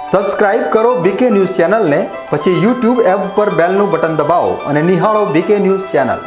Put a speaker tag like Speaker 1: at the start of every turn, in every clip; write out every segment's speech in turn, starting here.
Speaker 1: Subscribe કરો બીકે news ચેનલને, પછી યુટ્યુબ એપ પર બેલનું બટન દબાવો અને નિહાળો બીકે ન્યૂઝ ચેનલ।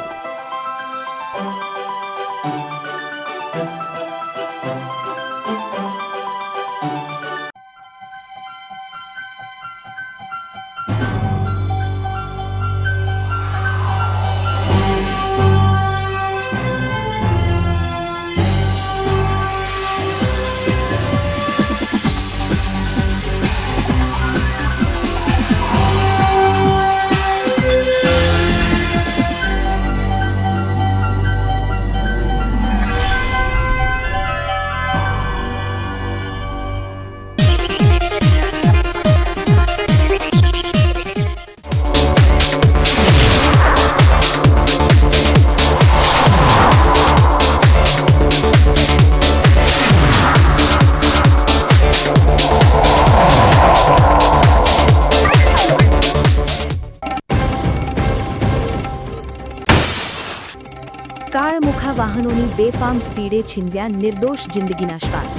Speaker 2: કાળમુખા વાહનોની બેફામ સ્પીડે છીનવ્યા નિર્દોષ જિંદગીના શ્વાસ।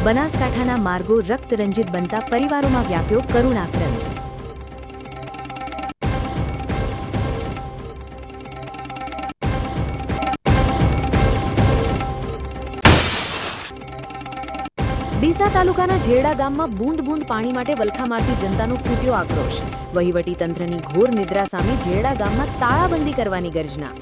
Speaker 2: બનાસકાંઠાના માર્ગો રક્તરંજિત બનતા પરિવારોમાં વ્યાપ્યો કરુણાક્રંદ। ડીસા તાલુકાના જેરડા ગામમાં બૂંદ બૂંદ પાણી માટે વલખા મારતી જનતાનો ફૂટ્યો આક્રોશ। વહીવટી તંત્રની ઘોર નિદ્રા સામે જેરડા ગામમાં તાળાબંધી કરવાની ગર્જના।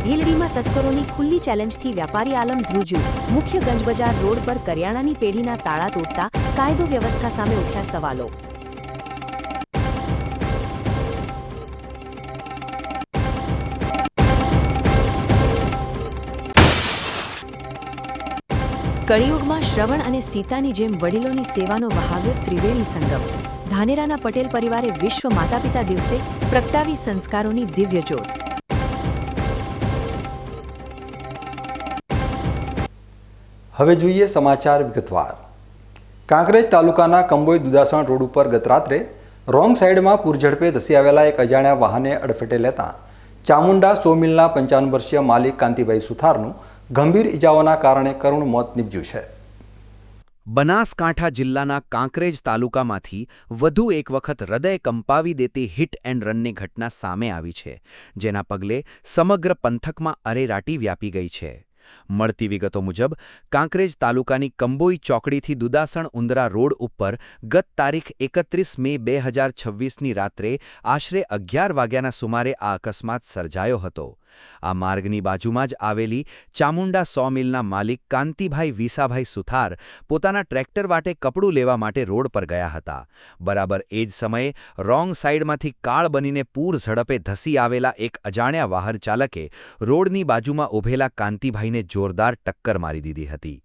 Speaker 2: ભીલડીમાં તસ્કરોની ખુલ્લી ચેલેન્જથી વ્યાપારી આલમ ધ્રુજ્યું। મુખ્ય ગંજબજાર રોડ પર કરિયાણાની પેઢીના તાળા તોડતા કાયદો વ્યવસ્થા સામે ઉઠ્યા સવાલો। કળિયુગમાં શ્રવણ અને સીતાની જેમ વડીલોની સેવાનો વહાવ્યો ત્રિવેણી સંગમ। ધાનેરાના પટેલ પરિવારે વિશ્વ માતાપિતા દિવસે પ્રગટાવી સંસ્કારોની દિવ્ય જ્યોત।
Speaker 1: હવે જોઈએ સમાચાર વિગતવાર। કાંકરેજ તાલુકાના કંબોઈ દુદાસણ રોડ ઉપર ગત રાત્રે રોંગ સાઈડમાં પૂરઝડપે ધસી આવેલા એક અજાણ્યા વાહને અડફેટે લેતા ચામુંડા સોમિલના 55 વર્ષીય માલિક કાંતિભાઈ સુથારનું ગંભીર ઇજાઓના કારણે કરુણ મોત નીપજ્યું છે।
Speaker 3: બનાસકાંઠા જિલ્લાના કાંકરેજ તાલુકામાંથી વધુ એક વખત હૃદય કંપાવી દેતી હિટ એન્ડ રનની ઘટના સામે આવી છે, જેના પગલે સમગ્ર પંથકમાં અરેરાટી વ્યાપી ગઈ છે। મળતી વિગતો મુજબ કાંકરેજ તાલુકાની કંબોઈ ચોકડીથી દુદાસણ ઉંદરા રોડ ઉપર ગત તારીખ 31 મે 2026ની રાત્રે આશરે 11 વાગ્યાના સુમારે આ અકસ્માત સર્જાયો હતો। આ માર્ગની બાજુમાં જ આવેલી ચામુંડા સોમિલના માલિક કાંતિભાઈ વિસાભાઈ સુથાર પોતાના ટ્રેક્ટર વાટે કપડું લેવા માટે રોડ પર ગયા હતા। બરાબર એ જ સમયે રોંગ સાઈડમાંથી કાળ બનીને પૂર ઝડપે ધસી આવેલા એક અજાણ્યા વાહન ચાલકે રોડની બાજુમાં ઊભેલા કાંતિભાઈને જોરદાર ટક્કર મારી દીધી હતી।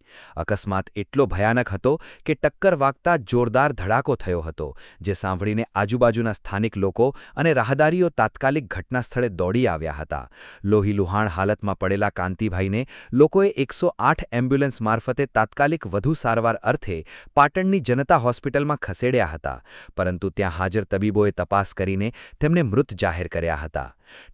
Speaker 3: અકસ્માત એટલો ભયાનક હતો કે ટક્કર વાગતા જોરદાર ધડાકો થયો હતો, જે સાંભળીને આજુબાજુના સ્થાનિક લોકો અને રાહદારીઓ તાત્કાલિક ઘટના સ્થળે દોડી આવ્યા હતા। લોહીલુહાણ હાલતમાં પડેલા કાંતિભાઈને લોકોએ 108 એમ્બ્યુલન્સ મારફતે તાત્કાલિક વધુ સારવાર અર્થે પાટણની જનતા હોસ્પિટલમાં ખસેડ્યા હતા, પરંતુ ત્યાં હાજર તબીબોએ તપાસ કરીને તેમને મૃત જાહેર કર્યા હતા।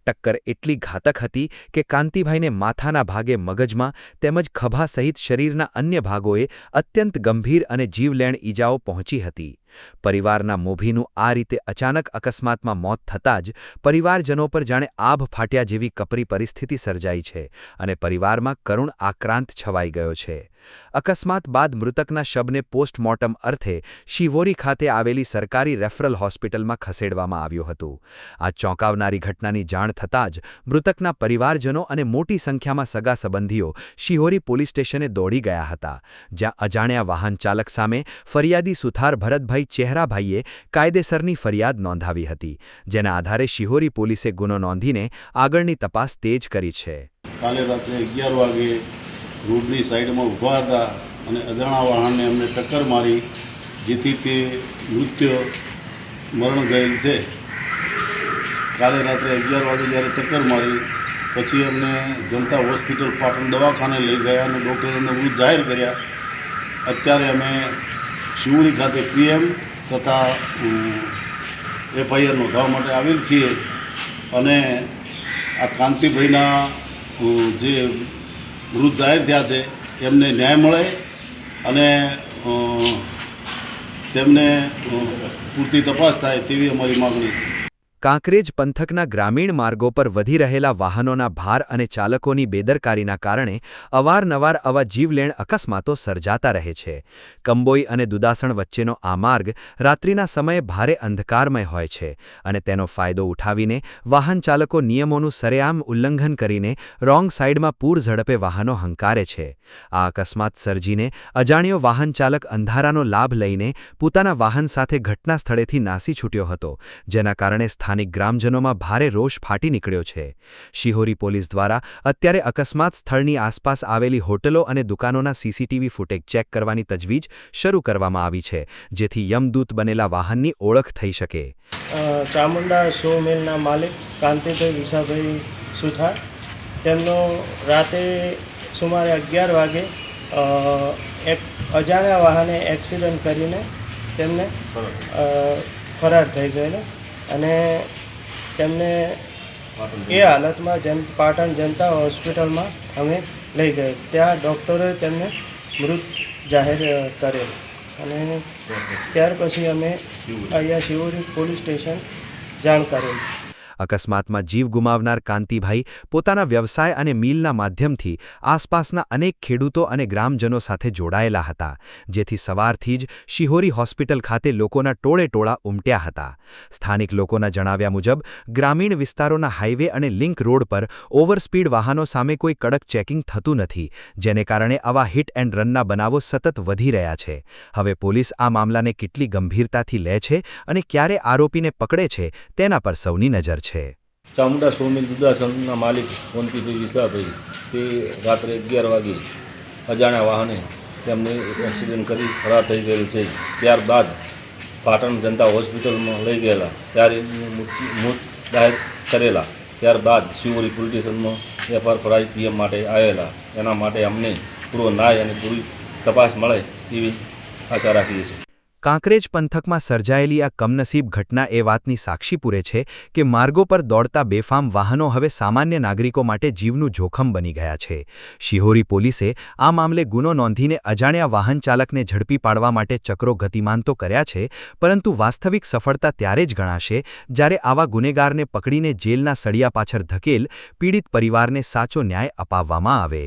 Speaker 3: ટક્કર એટલી ઘાતક હતી કે કાંતિભાઈને માથાના ભાગે મગજમાં તેમજ ખભા સહિત શરીરના અન્ય ભાગોએ અત્યંત ગંભીર અને જીવલેણ ઈજાઓ પહોંચી હતી। પરિવારના મોભીનું આ રીતે અચાનક અકસ્માતમાં મોત થતાં જ પરિવારજનો પર જાણે આભ ફાટ્યા જેવી કપરી પરિસ્થિતિ સર્જાઈ છે અને પરિવારમાં કરુણ આક્રાંત છવાઈ ગયો છે। અકસ્માત બાદ મૃતકના શબને પોસ્ટમોર્ટમ અર્થે શિવોરી ખાતે આવેલી સરકારી રેફરલ હોસ્પિટલમાં ખસેડવામાં આવ્યું હતું। આ ચોંકાવનારી ઘટનાની જાણ થતાં જ મૃતકના પરિવારજનો અને મોટી સંખ્યામાં સગા સંબંધીઓ શિહોરી પોલીસ સ્ટેશને દોડી ગયા હતા, જ્યાં અજાણ્યા વાહન ચાલક સામે ફરિયાદી સુથાર ભરતભાઈ ચહેરાભાઈએ કાયદેસરની ફરિયાદ નોંધાવી હતી, જેના આધારે શિહોરી પોલીસે ગુનો નોંધીને આગળની તપાસ તેજ કરી છે।
Speaker 4: કાલે રાત્રે 11 વાગે રોડની સાઈડમાં ઊભા હતા અને અજાણ્યા વાહનને અમને ટક્કર મારી, જેથી તે મરણ ગયેલ છે। કાલે રાત્રે 11 વાગે જ્યારે ટક્કર મારી પછી અમને જનતા હોસ્પિટલ પાટણ દવાખાને લઈ ગયા અને ડૉક્ટરે અમને મૃત જાહેર કર્યા। અત્યારે અમે શિવોરી ખાતે પીએમ તથા FIR નોંધાવવા માટે આવેલ છીએ અને આ કાંતિભાઈના જે મૃત જાહેર થયા છે એમને ન્યાય મળે અને તેમને પૂરતી તપાસ થાય તેવી અમારી માગણી.
Speaker 3: કાંકરેજ પંથકના ગ્રામીણ માર્ગો પર વધી રહેલા વાહનોના ભાર અને ચાલકોની બેદરકારીના કારણે અવારનવાર આવા જીવલેણ અકસ્માતો સર્જાતા રહે છે. કંબોઈ અને દુદાસણ વચ્ચેનો આ માર્ગ રાત્રિના સમયે ભારે અંધકારમય હોય છે અને તેનો ફાયદો ઉઠાવીને વાહન ચાલકો નિયમોનું સરેઆમ ઉલ્લંઘન કરીને રોંગ સાઇડમાં પૂર ઝડપે વાહનો હંકારે છે. આ અકસ્માત સર્જીને અજાણ્યો વાહન ચાલક અંધારાનો લાભ લઈને પોતાના વાહન સાથે ઘટના સ્થળેથી નાસી છૂટ્યો હતો, જેના કારણે સ્થાનિક ગ્રામજનોમાં ભારે રોષ ફાટી નીકળ્યો છે. શિહોરી પોલીસ દ્વારા અત્યારે અકસ્માત સ્થળની આસપાસ આવેલી હોટલો અને દુકાનોના સીસીટીવી ફૂટેજ ચેક કરવાની તજવીજ શરૂ કરવામાં આવી છે, જેથી યમદૂત બનેલા વાહનની ઓળખ થઈ શકે.
Speaker 5: ચામુંડા સો મિલના માલિક કાંતિભાઈ વિશાભાઈ સુથાર, તેમનો રાતે સુમારે 11 વાગે એક અજાણ્યા વાહને એક્સિડન્ટ કરીને તેમને ફરાર થઈ ગયેલો અને તેમને એ હાલતમાં પાટણ જનતા હોસ્પિટલમાં અમે લઈ ગયા. ત્યાં ડૉક્ટરે તેમને મૃત જાહેર કરેલ અને ત્યાર પછી અમે અહીંયા શિહોરી પોલીસ સ્ટેશન જાણ કરેલ.
Speaker 3: અકસ્માતમાં જીવ ગુમાવનાર કાંતિભાઈ પોતાના વ્યવસાય અને મિલના માધ્યમથી આસપાસના અનેક ખેડૂતો અને ગ્રામજનો સાથે જોડાયેલા હતા, જેથી સવારથી જ શિહોરી હોસ્પિટલ ખાતે લોકોના ટોળેટોળા ઉમટ્યા હતા. સ્થાનિક લોકોના જણાવ્યા મુજબ ગ્રામીણ વિસ્તારોના હાઇવે અને લિંક રોડ પર ઓવરસ્પીડ વાહનો સામે કોઈ કડક ચેકિંગ થતું નથી, જેને કારણે આવા હિટ એન્ડ રનના બનાવો સતત વધી રહ્યા છે. હવે પોલીસ આ મામલાને કેટલી ગંભીરતાથી લે છે અને ક્યારે આરોપીને પકડે છે તેના પર સૌની નજર છે.
Speaker 6: ચામુંડા સોમિલ દુદાસણના માલિક કાંતિભાઈ વિશાભાઈ તે રાત્રે 11 વાગે અજાણ્યા વાહને તેમને એક્સિડન્ટ કરી ફરાર થઈ ગયેલ છે. ત્યારબાદ પાટણ જનતા હોસ્પિટલમાં લઈ ગયેલા, ત્યારે મૃત જાહેર કરેલા. ત્યારબાદ શિહોરી પોલીસ સ્ટેશનમાં FR ફરાઈ PM માટે આવેલા. એના માટે અમને પૂરો ન્યાય અને પૂરી તપાસ મળે તેવી આશા રાખીએ છીએ.
Speaker 3: કાંકરેજ પંથકમાં સર્જાયેલી આ કમનસીબ ઘટના એ વાતની સાક્ષી પૂરે છે કે માર્ગો પર દોડતા બેફામ વાહનો હવે સામાન્ય નાગરિકો માટે જીવનું જોખમ બની ગયા છે. શિહોરી પોલીસે આ મામલે ગુનો નોંધીને અજાણ્યા વાહન ચાલકને ઝડપી પાડવા માટે ચક્રો ગતિમાન તો કર્યા છે, પરંતુ વાસ્તવિક સફળતા ત્યારે જ ગણાશે જ્યારે આવા ગુનેગારને પકડીને જેલના સળિયા પાછળ ધકેલ પીડિત પરિવારને સાચો ન્યાય અપાવવામાં આવે.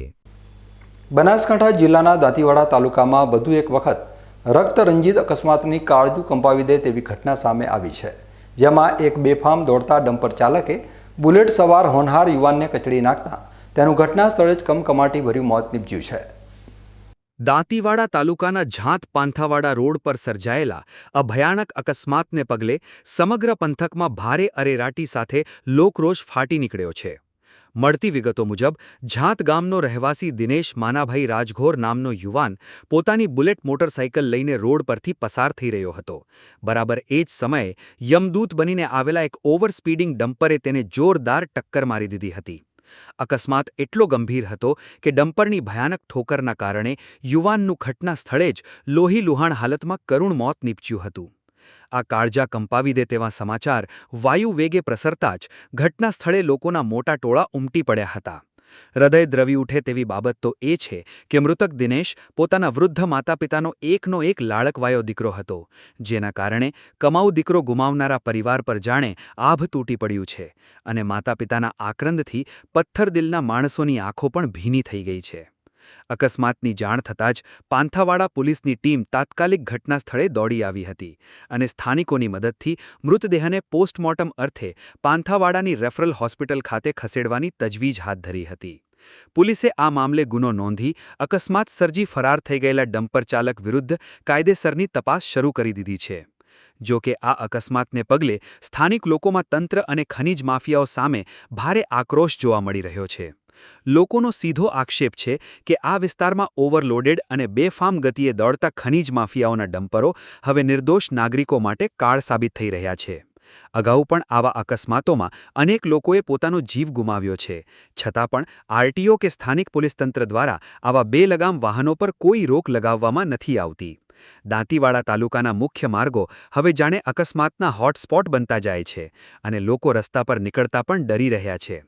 Speaker 1: બનાસકાંઠા જિલ્લાના દાંતીવાડા તાલુકામાં વધુ એક વખત રક્તરંજિત અકસ્માતની કાળજું કંપાવી દે તેવી ઘટના સામે આવી છે, જેમાં એક બેફામ દોડતા ડમ્પર ચાલકે બુલેટ સવાર હોનહાર યુવાનને કચડી નાખતા તેનું ઘટના સ્થળે જ કમકમાટી ભર્યું મોત નીપજ્યું છે.
Speaker 3: દાંતીવાડા તાલુકાના ઝાંત પાંથાવાડા રોડ પર સર્જાયેલા આ ભયાનક અકસ્માતને પગલે સમગ્ર પંથકમાં ભારે અરેરાટી સાથે લોકરોષ ફાટી નીકળ્યો છે. મળતી વિગતો મુજબ ઝાંત ગામનો રહેવાસી દિનેશ માનાભાઈ રાજઘોર નામનો યુવાન પોતાની બુલેટ મોટરસાઇકલ લઈને રોડ પરથી પસાર થઈ રહ્યો હતો. બરાબર એ જ સમયે યમદૂત બનીને આવેલા એક ઓવરસ્પીડિંગ ડમ્પરે તેને જોરદાર ટક્કર મારી દીધી હતી. અકસ્માત એટલો ગંભીર હતો કે ડમ્પરની ભયાનક ઠોકરના કારણે યુવાનનું ઘટના સ્થળે જ લોહીલુહાણ હાલતમાં કરુણ મોત નીપજ્યું હતું. આ કાળજા કંપાવી દે તેવા સમાચાર વાયુ વેગે પ્રસરતા જ ઘટના સ્થળે લોકોના મોટા ટોળા ઉમટી પડ્યા હતા. હૃદય દ્રવી ઉઠે તેવી બાબત તો એ છે કે મૃતક દિનેશ પોતાના વૃદ્ધ માતાપિતાનો એકનો એક લાડકવાયો દીકરો હતો, જેના કારણે કમાઉ દીકરો ગુમાવનારા પરિવાર પર જાણે આભ તૂટી પડ્યું છે અને માતાપિતાના આક્રંદથી પથ્થરદિલના માણસોની આંખો પણ ભીની થઈ ગઈ છે. અકસ્માતની જાણ થતાં જ પાંથાવાડા પોલીસની ટીમ તાત્કાલિક ઘટના સ્થળે દોડી આવી હતી અને સ્થાનિકોની મદદથી મૃતદેહને પોસ્ટમોર્ટમ અર્થે પાંથાવાડાની રેફરલ હોસ્પિટલ ખાતે ખસેડવાની તજવીજ હાથ ધરી હતી. પોલીસે આ મામલે ગુનો નોંધી અકસ્માત સર્જી ફરાર થઈ ગયેલા ડમ્પર ચાલક વિરુદ્ધ કાયદેસરની તપાસ શરૂ કરી દીધી છે. જો કે આ અકસ્માતને પગલે સ્થાનિક લોકોમાં તંત્ર અને ખનીજ માફિયાઓ સામે ભારે આક્રોશ જોવા મળી રહ્યો છે. લોકોનો સીધો આક્ષેપ છે કે આ વિસ્તારમાં ઓવરલોડેડ અને બેફામ ગતિએ દોડતા ખનીજ માફિયાઓના ડમ્પરો હવે નિર્દોષ નાગરિકો માટે કાળ સાબિત થઈ રહ્યા છે. અગાઉ પણ આવા અકસ્માતોમાં અનેક લોકોએ પોતાનો જીવ ગુમાવ્યો છે, છતાં પણ આરટીઓ કે સ્થાનિક પોલીસ તંત્ર દ્વારા આવા બેલગામ વાહનો પર કોઈ રોક લગાવવામાં નથી આવતી. દાંતીવાડા તાલુકાના મુખ્ય માર્ગો હવે જાણે અકસ્માતના હોટસ્પોટ બનતા જાય છે અને લોકો રસ્તા પર નીકળતા પણ ડરી રહ્યા છે.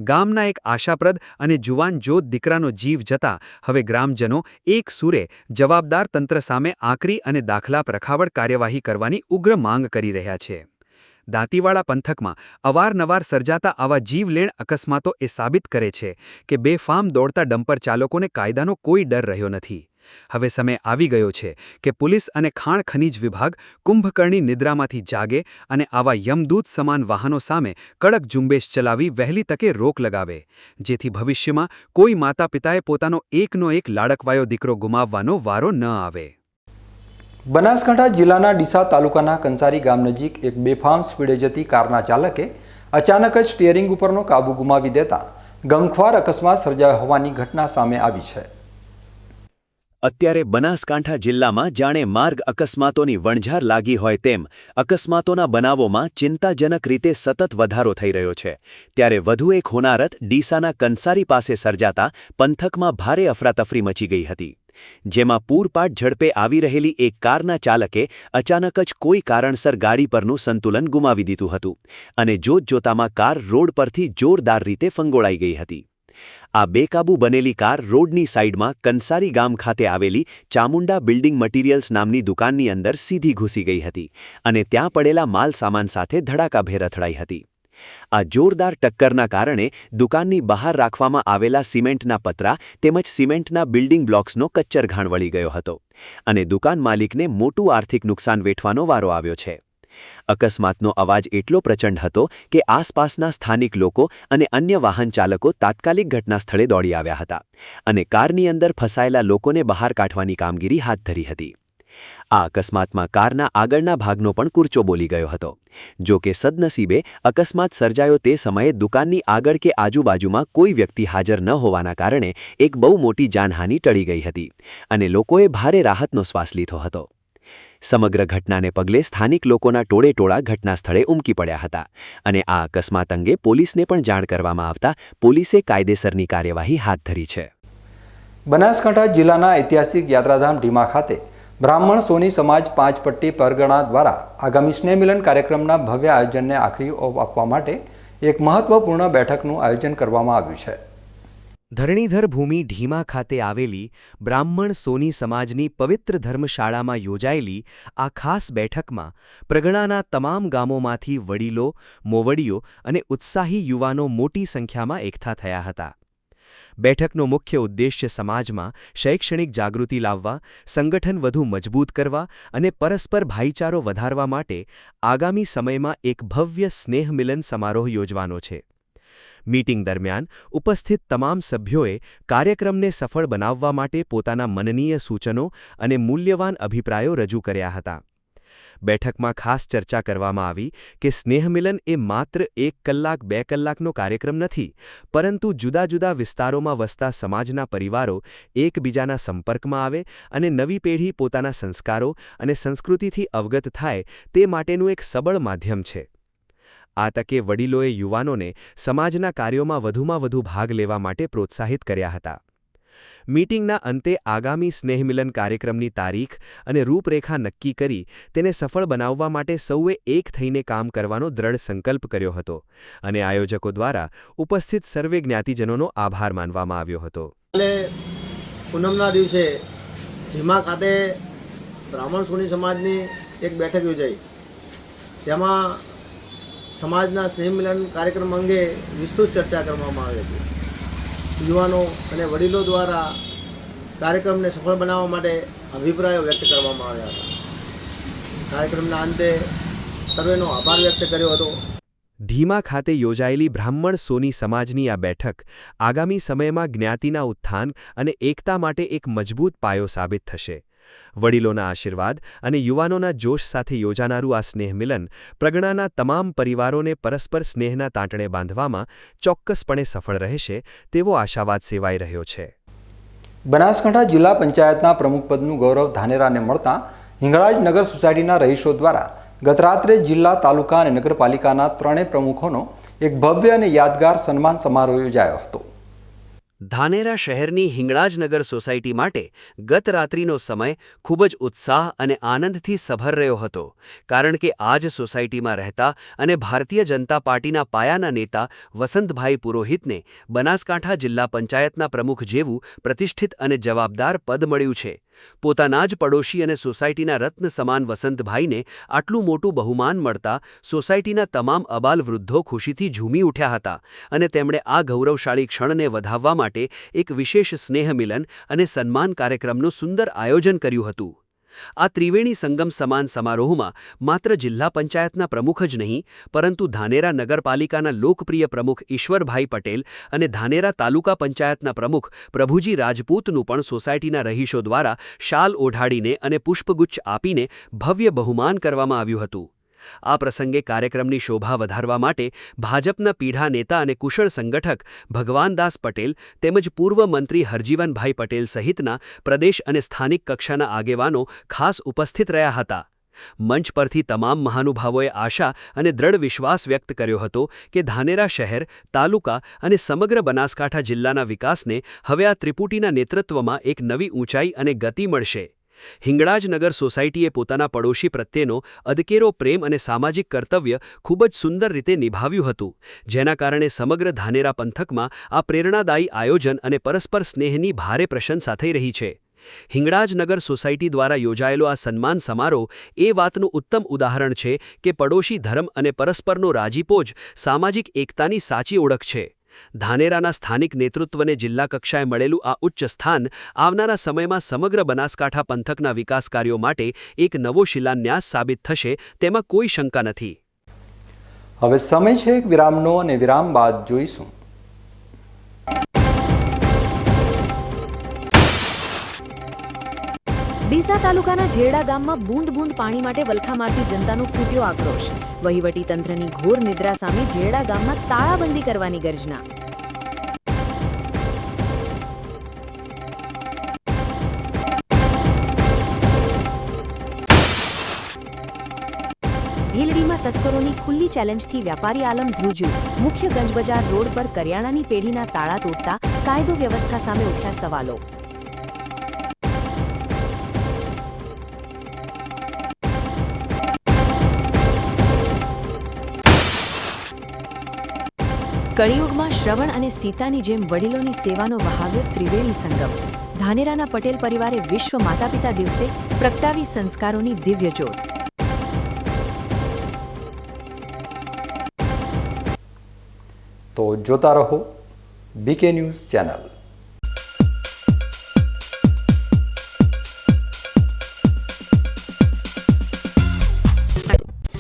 Speaker 3: ગામના એક આશાપ્રદ અને જુવાન જોત દીકરાનો જીવ જતા હવે ગ્રામજનો એક સૂરે જવાબદાર તંત્ર સામે આકરી અને દાખલા પ્રખાવડ કાર્યવાહી કરવાની ઉગ્ર માંગ કરી રહ્યા છે. દાંતીવાડા પંથકમાં અવારનવાર સર્જાતા આવા જીવલેણ અકસ્માતો એ સાબિત કરે છે કે બેફામ દોડતા ડમ્પર ચાલકોને કાયદાનો કોઈ ડર રહ્યો નથી. હવે સમય આવી ગયો છે કે પોલીસ અને ખાણ ખનીજ વિભાગ કુંભકર્ણી નિદ્રામાંથી જાગે અને આવા યમદૂત સમાન વાહનો સામે કડક ઝુંબેશ ચલાવી વહેલી તકે રોક લગાવે, જેથી ભવિષ્યમાં કોઈ માતા પિતાએ પોતાનો એકનો એક લાડકવાયો દીકરો ગુમાવવાનો વારો ન આવે.
Speaker 1: બનાસકાંઠા જિલ્લાના ડીસા તાલુકાના કંસારી ગામ નજીક એક બેફામ સ્પીડે જતી કારના ચાલકે અચાનક જ સ્ટીયરિંગ ઉપરનો કાબુ ગુમાવી દેતા ગમખ્વાર અકસ્માત સર્જાયો હોવાની ઘટના સામે આવી છે.
Speaker 3: અત્યારે બનાસકાંઠા જિલ્લામાં જાણે માર્ગ અકસ્માતોની વણઝાર લાગી હોય તેમ અકસ્માતોના બનાવોમાં ચિંતાજનક રીતે સતત વધારો થઈ રહ્યો છે. ત્યારે વધુ એક હોનારત ડીસાના કંસારી પાસે સર્જાતા પંથકમાં ભારે અફરાતફરી મચી ગઈ હતી, જેમાં પૂરપાટ ઝડપે આવી રહેલી એક કારના ચાલકે અચાનક જ કોઈ કારણસર ગાડી પરનું સંતુલન ગુમાવી દીધું હતું અને જોતજોતામાં કાર રોડ પરથી જોરદાર રીતે ફંગોળાઈ ગઈ હતી. આ બેકાબૂ બનેલી કાર રોડની સાઇડમાં કંસારી ગામ ખાતે આવેલી ચામુંડા બિલ્ડિંગ મટીરિયલ્સ નામની દુકાનની અંદર સીધી ઘૂસી ગઈ હતી અને ત્યાં પડેલા માલ સામાન સાથે ધડાકાભેર અથડાઈ હતી. આ જોરદાર ટક્કરના કારણે દુકાનની બહાર રાખવામાં આવેલા સિમેન્ટના પતરા તેમજ સિમેન્ટના બિલ્ડિંગ બ્લોક્સનો કચ્ચરઘાણ વળી ગયો હતો અને દુકાન માલિકને મોટું આર્થિક નુકસાન વેઠવાનો વારો આવ્યો છે. અકસ્માતનો અવાજ એટલો પ્રચંડ હતો કે આસપાસના સ્થાનિક લોકો અને અન્ય વાહન ચાલકો તાત્કાલિક ઘટના સ્થળે દોડી આવ્યા હતા અને કારની અંદર ફસાયેલા લોકોને બહાર કાઢવાની કામગીરી હાથ ધરી હતી. આ અકસ્માતમાં કારના આગળના ભાગનો પણ કૂરચો બોલી ગયો હતો. જો કે સદનસીબે અકસ્માત સર્જાયો તે સમયે દુકાનની આગળ કે આજુબાજુમાં કોઈ વ્યક્તિ હાજર ન હોવાના કારણે એક બહુ મોટી જાનહાનિ ટળી ગઈ હતી અને લોકોએ ભારે રાહતનો શ્વાસ લીધો હતો. સમગ્ર ઘટનાને પગલે સ્થાનિક લોકોના ટોળેટોળા ઘટના સ્થળે ઉમટી પડ્યા હતા અને આ અકસ્માત અંગે પોલીસને પણ જાણ કરવામાં આવતા પોલીસે કાયદેસરની કાર્યવાહી હાથ ધરી છે.
Speaker 1: બનાસકાંઠા જિલ્લાના ઐતિહાસિક યાત્રાધામ ઢીમા ખાતે બ્રાહ્મણ સોની સમાજ પાંચ પટ્ટી પરગણા દ્વારા આગામી સ્નેહમિલન કાર્યક્રમના ભવ્ય આયોજનને આખરી ઓપ આપવા માટે એક મહત્વપૂર્ણ બેઠકનું આયોજન કરવામાં આવ્યું છે.
Speaker 3: ધરણીધર ભૂમિ ઢીમા ખાતે આવેલી બ્રાહ્મણ સોની સમાજની પવિત્ર ધર્મશાળામાં યોજાયેલી આ ખાસ બેઠકમાં પ્રગણાના તમામ ગામોમાંથી વડીલો, મોવડીઓ અને ઉત્સાહી યુવાનો મોટી સંખ્યામાં એકઠા થયા હતા. બેઠકનો મુખ્ય ઉદ્દેશ્ય સમાજમાં શૈક્ષણિક જાગૃતિ લાવવા, સંગઠન વધુ મજબૂત કરવા અને પરસ્પર ભાઈચારો વધારવા માટે આગામી સમયમાં એક ભવ્ય સ્નેહમિલન સમારોહ યોજવાનો છે. મીટિંગ દરમિયાન ઉપસ્થિત તમામ સભ્યોએ કાર્યક્રમને સફળ બનાવવા માટે પોતાના મનનીય સૂચનો અને મૂલ્યવાન અભિપ્રાયો રજૂ કર્યા હતા. બેઠકમાં ખાસ ચર્ચા કરવામાં આવી કે સ્નેહમિલન એ માત્ર 1 કલાક 2 કલાકનો કાર્યક્રમ નથી, પરંતુ જુદા જુદા વિસ્તારોમાં વસતા સમાજના પરિવારો એકબીજાના સંપર્કમાં આવે અને નવી પેઢી પોતાના સંસ્કારો અને સંસ્કૃતિથી અવગત થાય તે માટેનું એક સબળ માધ્યમ છે. આ તકે વડીલોએ યુવાનોને સમાજના કાર્યોમાં વધુમાં વધુ ભાગ લેવા માટે પ્રોત્સાહિત કર્યા હતા. મીટિંગના અંતે આગામી સ્નેહમિલન કાર્યક્રમની તારીખ અને રૂપરેખા નક્કી કરી તેને સફળ બનાવવા માટે સૌએ એક થઈને કામ કરવાનો દ્રઢ સંકલ્પ કર્યો હતો અને આયોજકો દ્વારા ઉપસ્થિત સર્વે જ્ઞાતિજનોનો આભાર માનવામાં આવ્યો હતો.
Speaker 5: પૂનમના દિવસે ઢીમા ખાતે બ્રાહ્મણ સોની સમાજની એક બેઠક યોજાઈ. તેમાં સમાજના સ્નેહમિલન કાર્યક્રમ અંગે વિસ્તૃત ચર્ચા કરવામાં આવી હતી. યુવાનો અને વડીલો દ્વારા કાર્યક્રમને સફળ બનાવવા માટે અભિપ્રાયો વ્યક્ત કરવામાં આવ્યા હતા. કાર્યક્રમના અંતે સર્વેનો આભાર વ્યક્ત કર્યો હતો.
Speaker 3: ઢીમા ખાતે યોજાયેલી બ્રાહ્મણ સોની સમાજની આ બેઠક આગામી સમયમાં જ્ઞાતિના ઉત્થાન અને એકતા માટે એક મજબૂત પાયો સાબિત થશે. વડીલોના આશીર્વાદ અને યુવાનોના જોશ સાથે યોજાનારું આ સ્નેહમિલન પ્રગણાના તમામ પરિવારોને પરસ્પર સ્નેહના તાંટણે બાંધવામાં ચોક્કસપણે સફળ રહેશે તેવો આશાવાદ સેવાઈ રહ્યો છે.
Speaker 1: બનાસકાંઠા જિલ્લા પંચાયતના પ્રમુખપદનું ગૌરવ ધાનેરાને મળતા હિંગળાજ નગર સોસાયટીના રહીશો દ્વારા ગતરાત્રે જિલ્લા, તાલુકા અને નગરપાલિકાના ત્રણેય પ્રમુખોનો એક ભવ્ય અને યાદગાર સન્માન સમારોહ યોજાયો હતો.
Speaker 3: ધાનેરા શહેરની હિંગળાજનગર સોસાયટી માટે ગત રાત્રિનો સમય ખૂબ જ ઉત્સાહ અને આનંદથી સભર રહ્યો હતો, કારણ કે આ જ સોસાયટીમાં રહેતા અને ભારતીય જનતા પાર્ટીના પાયાના નેતા વસંતભાઈ પુરોહિતને બનાસકાંઠા જિલ્લા પંચાયતના પ્રમુખ જેવું પ્રતિષ્ઠિત અને જવાબદાર પદ મળ્યું છે. પોતાના જ પડોશી અને સોસાયટીના રત્ન સમાન વસંતભાઈને આટલું મોટું બહુમાન મળતા સોસાયટીના તમામ અબાલ વૃદ્ધો ખુશીથી ઝૂમી ઉઠ્યા હતા અને તેમણે આ ગૌરવશાળી ક્ષણને વધાવવા માટે એક વિશેષ સ્નેહમિલન અને સન્માન કાર્યક્રમનું સુંદર આયોજન કર્યું હતું. આ ત્રિવેણી સંગમ સમાન સમારોહમાં માત્ર જિલ્લા પંચાયતના પ્રમુખ જ નહીં, પરંતુ ધાનેરા નગરપાલિકાના લોકપ્રિય પ્રમુખ ઈશ્વરભાઈ પટેલ અને ધાનેરા તાલુકા પંચાયતના પ્રમુખ પ્રભુજી રાજપૂતનું પણ સોસાયટીના રહીશો દ્વારા શાલ ઓઢાડીને અને પુષ્પગુચ્છ આપીને ભવ્ય બહુમાન કરવામાં આવ્યું હતું. આ પ્રસંગે કાર્યક્રમની શોભા વધારવા માટે ભાજપના પીઢા નેતા અને કુશળ સંગઠક ભગવાનદાસ પટેલ તેમજ પૂર્વ મંત્રી હરજીવનભાઈ પટેલ સહિતના પ્રદેશ અને સ્થાનિક કક્ષાના આગેવાનો ખાસ ઉપસ્થિત રહ્યા હતા. મંચ પરથી તમામ મહાનુભાવોએ આશા અને દ્રઢ વિશ્વાસ વ્યક્ત કર્યો હતો કે ધાનેરા શહેર, તાલુકા અને સમગ્ર બનાસકાંઠા જિલ્લાના વિકાસને હવે આ ત્રિપુટીના નેતૃત્વમાં એક નવી ઊંચાઈ અને ગતિ મળશે. હિંગળાજનગર સોસાયટીએ પોતાના પડોશી પ્રત્યેનો અદકેરો પ્રેમ અને સામાજિક કર્તવ્ય ખૂબ જ સુંદર રીતે નિભાવ્યું હતું, જેના કારણે સમગ્ર ધાનેરા પંથકમાં આ પ્રેરણાદાયી આયોજન અને પરસ્પર સ્નેહની ભારે પ્રશંસા થઈ રહી છે. હિંગળાજનગર સોસાયટી દ્વારા યોજાયેલો આ સન્માન સમારોહ એ વાતનું ઉત્તમ ઉદાહરણ છે કે પડોશી ધર્મ અને પરસ્પરનો રાજીપો જ સામાજિક એકતાની સાચી ઓળખ છે. ધાનેરાના સ્થાનિક નેતૃત્વને જિલ્લા કક્ષાએ મળેલું આ ઉચ્ચ સ્થાન આવનારા સમયમાં સમગ્ર બનાસકાંઠા પંથકના વિકાસ કાર્યો માટે એક નવો શિલાન્યાસ સાબિત થશે, તેમાં કોઈ શંકા નથી.
Speaker 1: હવે સમય છે એક વિરામનો અને વિરામ બાદ જોઈશું.
Speaker 2: ડીસા તાલુકાના જેરડા ગામમાં બૂંદ બૂંદ પાણી માટે વલખા મારતી જનતાનો ફૂટ્યો આક્રોશ. વહીવટી તંત્રની ઘોર નિદ્રા સામે જેરડા ગામમાં તાળાબંધી કરવાની ગર્જના. ભીલડીમાં તસ્કરોની ખુલ્લી ચેલેન્જથી વ્યાપારી આલમ ધ્રુજ્યું. મુખ્ય ગંજબજાર રોડ પર કરિયાણાની પેઢીના તાળા તોડતા કાયદો વ્યવસ્થા સામે ઉઠ્યા સવાલો. કળિયુગમાં શ્રવણ અને સીતાની જેમ વડીલોની સેવાનો વહાવ્યો ત્રિવેણી સંગમ. ધાનેરાના પટેલ પરિવારે વિશ્વ માતાપિતા દિવસે પ્રગટાવી સંસ્કારોની દિવ્ય જ્યોત.
Speaker 1: તો જોતા રહો બીકે ન્યૂઝ ચેનલ.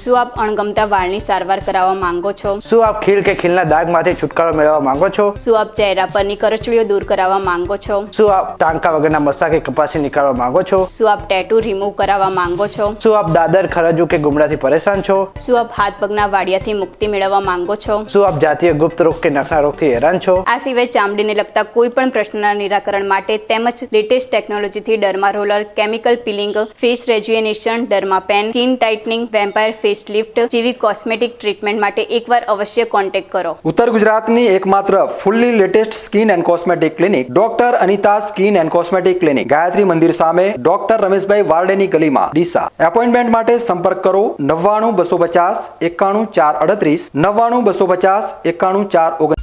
Speaker 7: શું આપ અણગમતા વાળની સારવાર કરાવવા માંગો છો?
Speaker 8: શું આપ ખીલ કે ખીલના દાગમાંથી છુટકારો મેળવવા માંગો છો?
Speaker 7: શું આપ ચહેરા પરની કરચલીઓ દૂર કરાવવા માંગો છો?
Speaker 8: શું આપ ટાંકા વગરના મસા કે કપાસી નીકાળવા માંગો છો?
Speaker 7: શું આપ ટેટુ રિમૂવ કરાવવા માંગો છો?
Speaker 8: શું આપ દાદર, ખરજુ કે ગુમડાથી પરેશાન છો?
Speaker 7: શું આપ હાથ પગના વાડિયાથી મુક્તિ મેળવવા માંગો છો?
Speaker 8: શું આપ જાતીય ગુપ્ત રોગ કે નખના રોગથી હેરાન છો?
Speaker 7: આ સિવાય ચામડીને લગતા કોઈ પણ પ્રશ્નના નિરાકરણ માટે તેમજ લેટેસ્ટ ટેકનોલોજીથી derma roller, chemical peeling, face rejuvenation, derma pen, skin tightening, vampire face lift જેવી કોસ્મેટિક ટ્રીટમેન્ટ માટે એકવાર અવશ્ય કોન્ટેક્ટ કરો.
Speaker 1: ઉત્તર ગુજરાતની એકમાત્ર fully latest skin and cosmetic clinic doctor Anita skin and cosmetic clinic, Gayatri Mandir સામે, ડોક્ટર રમેશભાઈ વારડેની ગલીમાં, ડીસા. એપોઇન્ટમેન્ટ માટે સંપર્ક કરો 99 250 91 438, 99 250 91 439.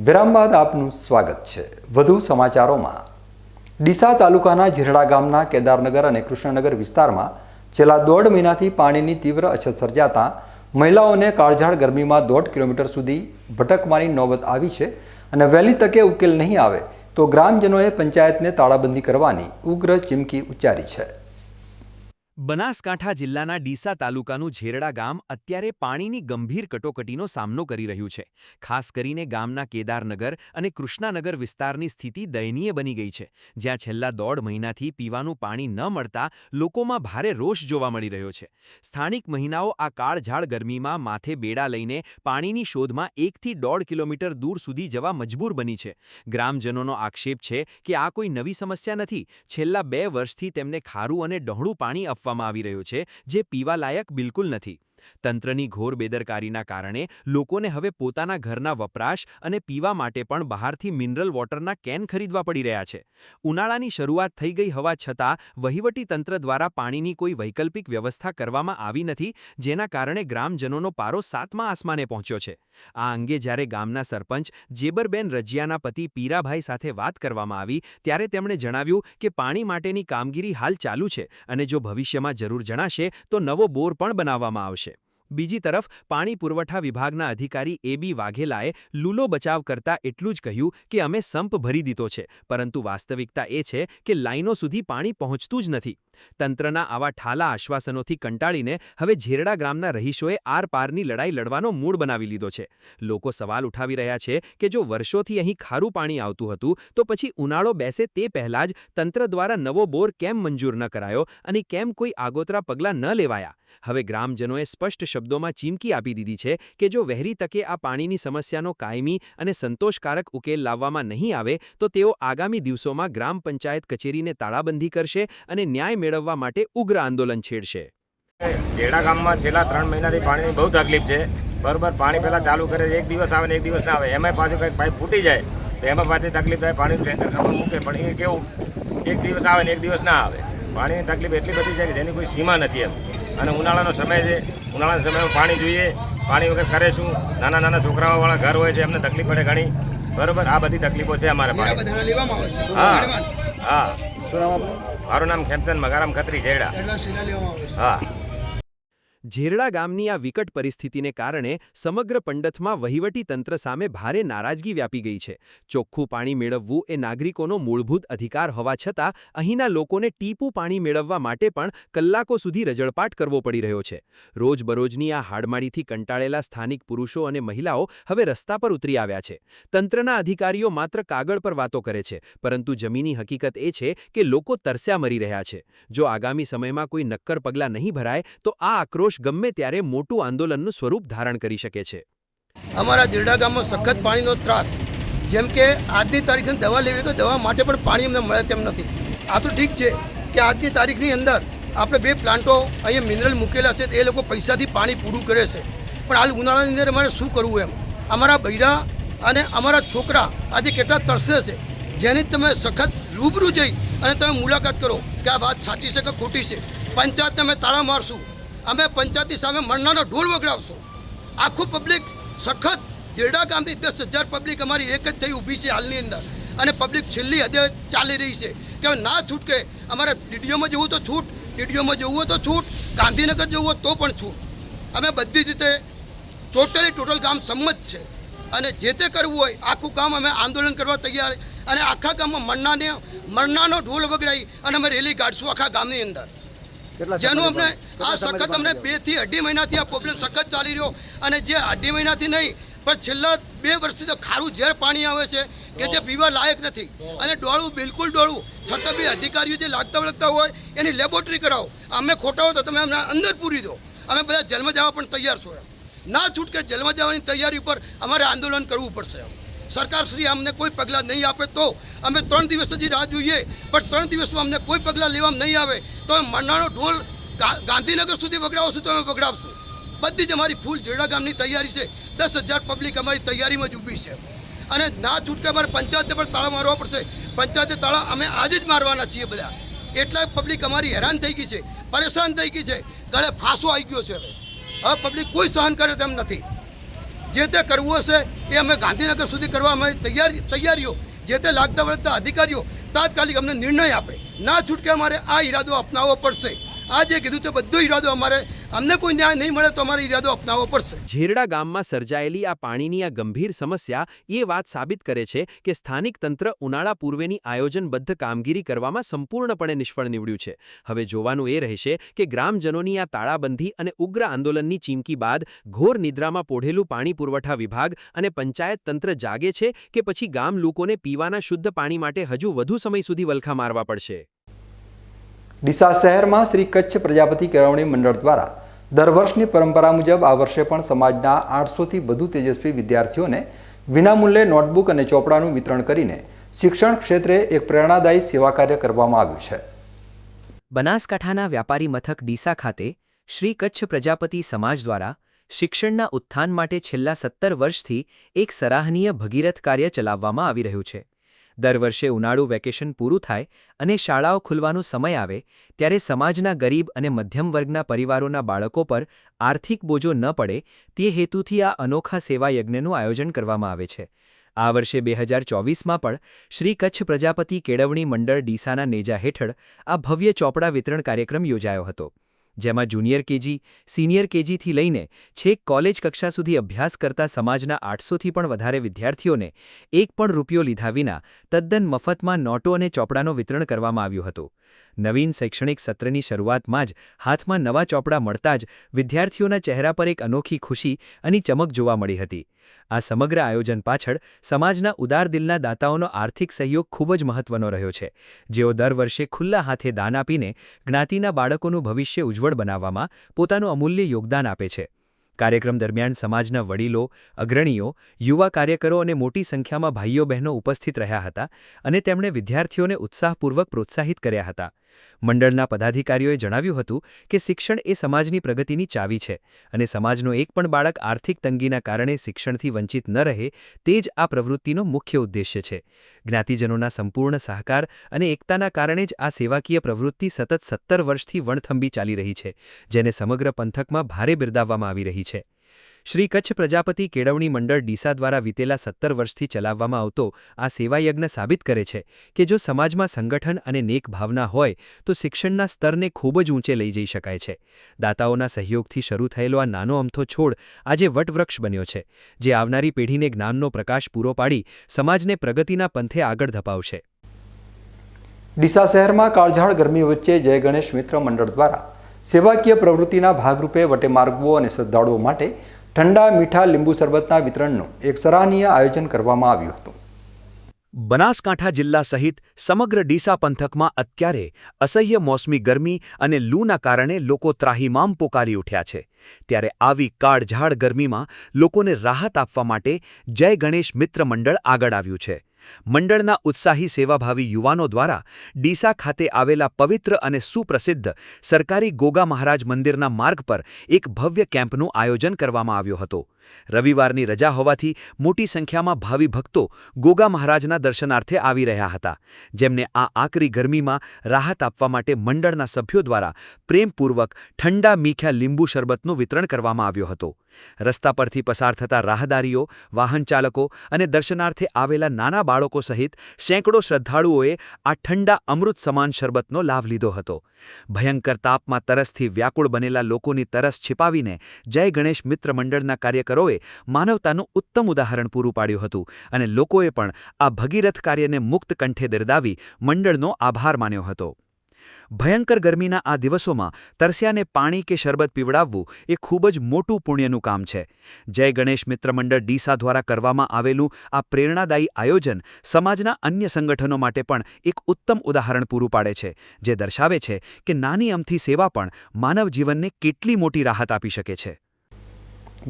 Speaker 1: વિરામ બાદ આપનું સ્વાગત છે. વધુ સમાચારોમાં. ડીસા તાલુકાના ઝીરડા ગામના કેદારનગર અને કૃષ્ણનગર વિસ્તારમાં છેલ્લા 1.5 મહિનાથી પાણીની તીવ્ર અછત સર્જાતા મહિલાઓને કાળઝાળ ગરમીમાં 1.5 કિલોમીટર સુધી ભટકવાની નોબત આવી છે અને વહેલી તકે ઉકેલ નહીં આવે તો ગ્રામજનોએ પંચાયતને તાળાબંધી કરવાની ઉગ્ર ચીમકી ઉચ્ચારી છે.
Speaker 3: બનાસકાંઠા જિલ્લાના ડીસા તાલુકાનું ઝેરડા ગામ અત્યારે પાણીની ગંભીર કટોકટીનો સામનો કરી રહ્યું છે. ખાસ કરીને ગામના કેદારનગર અને કૃષ્ણાનગર વિસ્તારની સ્થિતિ દયનીય બની ગઈ છે, જ્યાં છેલ્લા 1.5 મહિનાથી પીવાનું પાણી ન મળતા લોકોમાં ભારે રોષ જોવા મળી રહ્યો છે. સ્થાનિક મહિલાઓ આ કાળઝાળ ગરમીમાં માથે બેડા લઈને પાણીની શોધમાં 1 થી 1.5 કિલોમીટર દૂર સુધી જવા મજબૂર બની છે. ગ્રામજનોનો આક્ષેપ છે કે આ કોઈ નવી સમસ્યા નથી. છેલ્લા 2 વર્ષથી તેમને ખારું અને ડહોળું પાણી આપવામાં આપવામાં આવી રહ્યો છે, જે પીવા લાયક બિલકુલ નથી. તંત્રની ઘોર બેદરકારીના કારણે લોકોને હવે પોતાના ઘરના વપરાશ અને પીવા માટે પણ બહારથી મિનરલ વોટરના કેન ખરીદવા પડી રહ્યા છે. ઉનાળાની શરૂઆત થઈ ગઈ હોવા છતાં વહીવટી તંત્ર દ્વારા પાણીની કોઈ વૈકલ્પિક વ્યવસ્થા કરવામાં આવી નથી, જેના કારણે ગ્રામજનોનો પારો 7મા આસમાને પહોંચ્યો છે. આ અંગે જ્યારે ગામના સરપંચ જેબરબેન રજિયાના પતિ પીરાભાઈ સાથે વાત કરવામાં આવી ત્યારે તેમણે જણાવ્યું કે પાણી માટેની કામગીરી હાલ ચાલુ છે અને જો ભવિષ્યમાં જરૂર જણાશે તો નવો બોર પણ બનાવવામાં આવશે. બીજી તરફ પાણી પુરવઠા વિભાગના અધિકારી એ.બી. વાઘેલાએ લૂલો બચાવ કરતા એટલું જ કહ્યું કે અમે સંપ ભરી દીધો છે, પરંતુ વાસ્તવિકતા એ છે કે લાઈનો સુધી પાણી પહોંચતું જ નથી. તંત્રના આવા ઠાલા આશ્વાસનોથી કંટાળીને હવે ઝેરડા ગામના રહીશોએ આરપારની લડાઈ લડવાનો મૂડ બનાવી લીધો છે. લોકો સવાલ ઉઠાવી રહ્યા છે કે જો વર્ષોથી અહીં ખારું પાણી આવતું હતું તો પછી ઉનાળો બેસે તે પહેલાં જ તંત્ર દ્વારા નવો બોર કેમ મંજૂર ન કરાયો અને કેમ કોઈ આગોતરા પગલાં ન લેવાયા. હવે ગ્રામજનોએ સ્પષ્ટ શબ્દોમાં ચીમકી આપી દીધી છે કે જો વહેલી તકે આ પાણીની સમસ્યાનો કાયમી અને સંતોષકારક ઉકેલ લાવવામાં નહીં આવે તો તેઓ આગામી દિવસોમાં ગ્રામ પંચાયત કચેરીને તાળાબંધી કરશે અને ન્યાય મેળવવા માટે ઉગ્ર આંદોલન છેડશે.
Speaker 9: ઝેરડા ગામમાં છેલ્લા 3 મહિનાથી પાણીની બહુ તકલીફ છે. બરાબર, પાણી પહેલાં ચાલુ કરે, એક દિવસ આવે ને એક દિવસ ના આવે, એમાંય પાછું કંઈક પાઇપ ફૂટી જાય તો એમાં પાછી તકલીફ થાય. પાણીનું ટેન્કર ગામમાં મૂકે પણ એ કેવું એક દિવસ આવે ને એક દિવસ ના આવે. પાણીની તકલીફ એટલી બધી છે કે જેની કોઈ સીમા નથી એમ. અને ઉનાળાનો સમય છે, ઉનાળાના સમયમાં પાણી જોઈએ, પાણી વગર કરે શું? નાના નાના છોકરાઓવાળા ઘર હોય છે, એમને તકલીફ પડે ઘણી. બરાબર, આ બધી તકલીફો છે અમારે. હા હા, મારું નામ ખેમચંદ મગારામ ખત્રી, ઝેરડા. હા.
Speaker 3: ઝેરડા ગામની આ વિકટ પરિસ્થિતિને કારણે સમગ્ર પંડતમાં વહીવટી તંત્ર સામે ભારે નારાજગી વ્યાપી ગઈ છે. ચોખ્ખું પાણી મેળવવું એ નાગરિકોનો મૂળભૂત અધિકાર હોવા છતાં અહીંના લોકોને ટીપું પાણી મેળવવા માટે પણ કલાકો સુધી રજળપાટ કરવો પડી રહ્યો છે. રોજબરોજની આ હાડમાળીથી કંટાળેલા સ્થાનિક પુરુષો અને મહિલાઓ હવે રસ્તા પર ઉતરી આવ્યા છે. તંત્રના અધિકારીઓ માત્ર કાગળ પર વાતો કરે છે, પરંતુ જમીની હકીકત એ છે કે લોકો તરસ્યા મરી રહ્યા છે. જો આગામી સમયમાં કોઈ નક્કર પગલાં નહીં ભરાય તો આ આક્રોશ ગમે ત્યારે મોટું આંદોલનનું સ્વરૂપ ધારણ કરી શકે છે.
Speaker 10: અમારા ઝેરડા ગામમાં સખત પાણીનો ત્રાસ, જેમ કે આજની તારીખની દવા લેવી તો દવા માટે પણ પાણી અમને મળે તેમ નથી. આ તો ઠીક છે કે આજની તારીખની અંદર આપણે 2 પ્લાન્ટો અહીંયા મિનરલ મૂકેલા છે, એ લોકો પૈસાથી પાણી પૂરું કરે છે, પણ હાલ ઉનાળાની અંદર અમારે શું કરવું એમ. અમારા બૈરા અને અમારા છોકરા આજે કેટલા તરસે છે, જેની તમે સખત રૂબરૂ જઈ અને તમે મુલાકાત કરો કે આ વાત સાચી છે કે ખોટી છે. પંચાયતને અમે તાળા મારશું, અમે પંચાયતની સામે મરનાનો ઢોલ વગડાવશું. આખું પબ્લિક સખત ઝેરડા ગામથી 10,000 પબ્લિક અમારી એક જ થઈ ઊભી છે હાલની અંદર, અને પબ્લિક છેલ્લી હદે ચાલી રહી છે કે ના છૂટકે. અમારે ડીડીઓમાં જવું તો છૂટ, ડીડીઓમાં જવું હોય તો છૂટ, ગાંધીનગર જવું હોય તો પણ છૂટ. અમે બધી જ રીતે ટોટલ ગામ સંમત છે, અને જે તે કરવું હોય આખું ગામ અમે આંદોલન કરવા તૈયાર, અને આખા ગામમાં મરનાનો ઢોલ વગડાવી અને અમે રેલી કાઢશું આખા ગામની અંદર. જેનું અમને આ સખત અમને 2 થી 2.5 મહિનાથી આ પ્રોબ્લેમ સખત ચાલી રહ્યો, અને જે 2.5 મહિનાથી નહીં પણ છેલ્લા 2 વર્ષથી તો ખારું ઝેર પાણી આવે છે કે જે પીવા લાયક નથી, અને ડોળું બિલકુલ ડોળું. છતાં બી અધિકારીઓ જે લાગતા હોય એની લેબોરેટરી કરાવો. અમે ખોટા હો તો તમે અમને અંદર પૂરી દો, અમે બધા જેલમાં જવા પણ તૈયાર છો. ના છૂટકે જેલમાં જવાની તૈયારી પર અમારે આંદોલન કરવું પડશે. સરકારશ્રી અમને કોઈ પગલાં નહીં આપે તો અમે 3 દિવસ સુધી રાહ જોઈએ, પણ 3 દિવસમાં અમને કોઈ પગલાં લેવામાં નહીં આવે તો અમે મરનાનો ઢોલ ગાંધીનગર સુધી વગડાવશું તો અમે વગડાવશું. બધી જ અમારી ફૂલ ઝેરડા ગામની તૈયારી છે. 10,000 પબ્લિક અમારી તૈયારીમાં જ ઊભી છે, અને ના છૂટકે અમારે પંચાયતને પણ તાળા મારવા પડશે. પંચાયતે તાળા અમે આજે જ મારવાના છીએ બધા. એટલા પબ્લિક અમારી હેરાન થઈ ગઈ છે, પરેશાન થઈ ગઈ છે, ગળે ફાંસો આવી ગયો છે. હવે પબ્લિક કોઈ સહન કરે તેમ નથી. જે તે કરવું હશે એ અમે ગાંધીનગર સુધી કરવા અમારી તૈયારીઓ, જે તે લાગતા વળગતા અધિકારીઓ તાત્કાલિક અમને નિર્ણય આપે. ના છૂટકે અમારે આ ઈરાદો અપનાવવો પડશે. આ જે કીધું તે બધો ઈરાદો અમારે, અમને કોઈ ન્યાય નહીં મળે તો અમારે ઈરાદો અપનાવવો પડશે.
Speaker 3: ઝેરડા ગામમાં સર્જાયેલી આ પાણીની આ ગંભીર સમસ્યા એ વાત સાબિત કરે છે કે સ્થાનિક તંત્ર ઉનાળા પૂર્વેની આયોજનબદ્ધ કામગીરી કરવામાં સંપૂર્ણપણે નિષ્ફળ નીવડ્યું છે. હવે જોવાનું એ રહેશે કે ગ્રામજનોની આ તાળાબંધી અને ઉગ્ર આંદોલનની ચીમકી બાદ ઘોર નિદ્રામાં પોઢેલું પાણી પુરવઠા વિભાગ અને પંચાયત તંત્ર જાગે છે કે પછી ગામ લોકોને પીવાના શુદ્ધ પાણી માટે હજુ વધુ સમય સુધી વલખા મારવા પડશે.
Speaker 1: ડીસા શહેરમાં શ્રી કચ્છ પ્રજાપતિ કેળવણી મંડળ દ્વારા દર વર્ષની પરંપરા મુજબ આ વર્ષે પણ સમાજના 800થી વધુ તેજસ્વી વિદ્યાર્થીઓને વિનામૂલ્યે નોટબુક અને ચોપડાનું વિતરણ કરીને શિક્ષણ ક્ષેત્રે એક પ્રેરણાદાયી સેવા કાર્ય કરવામાં આવ્યું છે.
Speaker 3: બનાસકાંઠાના વ્યાપારી મથક ડીસા ખાતે શ્રી કચ્છ પ્રજાપતિ સમાજ દ્વારા શિક્ષણના ઉત્થાન માટે છેલ્લા 17 વર્ષથી એક સરાહનીય ભગીરથ કાર્ય ચલાવવામાં આવી રહ્યું છે. દર વર્ષે ઉનાળુ વેકેશન પૂરું થાય અને શાળાઓ ખુલવાનો સમય આવે ત્યારે સમાજના ગરીબ અને મધ્યમ વર્ગના પરિવારોના બાળકો પર આર્થિક બોજો ન પડે તે હેતુથી આ અનોખા સેવા યજ્ઞનું આયોજન કરવામાં આવે છે. આ વર્ષે 2024માં પણ શ્રી કચ્છ પ્રજાપતિ કેળવણી મંડળ ડીસાના નેજા હેઠળ આ ભવ્ય ચોપડા વિતરણ કાર્યક્રમ યોજાયો હતો, જેમાં જુનિયર કેજી, સિનિયર કેજીથી લઈને છેક કોલેજ કક્ષા સુધી અભ્યાસ કરતા સમાજના 800થી પણ વધારે વિદ્યાર્થીઓને એક પણ રૂપિયો લીધા વિના તદ્દન મફતમાં નોટો અને ચોપડાનું વિતરણ કરવામાં આવ્યું હતું. નવીન શૈક્ષણિક સત્રની શરૂઆતમાં જ હાથમાં નવા ચોપડા મળતા જ વિદ્યાર્થીઓના ચહેરા પર એક અનોખી ખુશી અને ચમક જોવા મળી હતી. આ સમગ્ર આયોજન પાછળ સમાજના ઉદાર દિલના દાતાઓનો આર્થિક સહયોગ ખૂબ જ મહત્વનો રહ્યો છે, જેઓ દર વર્ષે ખુલ્લા હાથે દાન આપીને જ્ઞાતિના બાળકોનું ભવિષ્ય ઉજ્જવળ બનાવવામાં પોતાનું અમૂલ્ય યોગદાન આપે છે. કાર્યક્રમ દરમિયાન સમાજના વડીલો, અગ્રણીઓ, યુવા કાર્યકરો અને મોટી સંખ્યામાં ભાઈઓ બહેનો ઉપસ્થિત રહ્યા હતા અને તેમણે વિદ્યાર્થીઓને ઉત્સાહપૂર્વક પ્રોત્સાહિત કર્યા હતા. મંડળના પદાધિકારીઓએ જણાવ્યું હતું કે શિક્ષણ એ સમાજની પ્રગતિની ચાવી છે અને સમાજનો એક પણ બાળક આર્થિક તંગીના કારણે શિક્ષણથી વંચિત ન રહે તે જ આ પ્રવૃત્તિનો મુખ્ય ઉદ્દેશ્ય છે. જ્ઞાતિજનોના સંપૂર્ણ સહકાર અને એકતાના કારણે જ આ સેવાકીય પ્રવૃત્તિ સતત 17 વર્ષથી વણથંભી ચાલી રહી છે, જેને સમગ્ર પંથકમાં ભારે બિરદાવવામાં આવી રહી છે. શ્રી કચ્છ પ્રજાપતિ કેળવણી મંડળ ડીસા દ્વારા વીતેલા 17 વર્ષથી ચલાવવામાં આવતો આ સેવાયજ્ઞ સાબિત કરે છે કે જો સમાજમાં સંગઠન અને નેક ભાવના હોય તો શિક્ષણના સ્તરને ખૂબ જ ઊંચે લઈ જઈ શકાય છે. દાતાઓના સહયોગથી શરૂ થયેલો આ નાનો અમથો છોડ આજે વટવૃક્ષ બન્યો છે, જે આવનારી પેઢીને જ્ઞાનનો પ્રકાશ પૂરો પાડી સમાજને પ્રગતિના પંથે આગળ ધપાવશે.
Speaker 1: ડીસા શહેરમાં કાળઝાળ ગરમી વચ્ચે જય ગણેશ મિત્ર મંડળ દ્વારા સેવાકીય પ્રવૃત્તિના ભાગરૂપે વટેમાર્ગુઓ અને શ્રદ્ધાળુઓ માટે ઠંડા મીઠા લીંબુ શરબતના વિતરણનું એક સરાહનીય આયોજન કરવામાં આવ્યું હતું.
Speaker 3: બનાસકાંઠા જિલ્લા સહિત સમગ્ર ડીસા પંથકમાં અત્યારે અસહ્ય મોસમી ગરમી અને લૂના કારણે લોકો ત્રાહિમામ પોકારી ઉઠ્યા છે. ત્યારે આવી કાળઝાળ ગરમીમાં લોકોને રાહત આપવા માટે જય ગણેશ મિત્ર મંડળ આગળ આવ્યું છે. મંડળના ઉત્સાહી સેવાભાવી યુવાનો દ્વારા ડીસા ખાતે આવેલા પવિત્ર અને સુપ્રસિદ્ધ સરકારી ગોગા મહારાજ મંદિરના માર્ગ પર એક ભવ્ય કેમ્પનું આયોજન કરવામાં આવ્યો હતો. રવિવારની રજા હોવાથી મોટી સંખ્યામાં ભાવિ ભક્તો ગોગા મહારાજના દર્શનાર્થે આવી રહ્યા હતા, જેમને આ આકરી ગરમીમાં રાહત આપવા માટે મંડળના સભ્યો દ્વારા પ્રેમપૂર્વક ઠંડા મીઠા લીંબુ શરબતનું વિતરણ કરવામાં આવ્યો હતો. રસ્તા પરથી પસાર થતા રાહદારીઓ, વાહન ચાલકો અને દર્શનાર્થે આવેલા નાના બાળકો સહિત સેંકડો શ્રદ્ધાળુઓએ આ ઠંડા અમૃત સમાન શરબતનો લાભ લીધો હતો. ભયંકર તાપમાં તરસથી વ્યાકુળ બનેલા લોકોની તરસ છિપાવીને જય ગણેશ મિત્ર મંડળના કાર્યકરોએ માનવતાનું ઉત્તમ ઉદાહરણ પૂરું પાડ્યું હતું અને લોકોએ પણ આ ભગીરથ કાર્યને મુક્ત કંઠે બિરદાવી મંડળનો આભાર માન્યો હતો. ભયંકર ગરમીના આ દિવસોમાં તરસ્યાને પાણી કે શરબત પીવડાવવું એ ખૂબ જ મોટું પુણ્યનું કામ છે. જય ગણેશ મિત્ર મંડળ ડીસા દ્વારા કરવામાં આવેલું આ પ્રેરણાદાયી આયોજન સમાજના અન્ય સંગઠનો માટે પણ એક ઉત્તમ ઉદાહરણ પૂરું પાડે છે, જે દર્શાવે છે કે નાની અમથી સેવા પણ માનવ જીવનને કેટલી મોટી રાહત આપી શકે છે.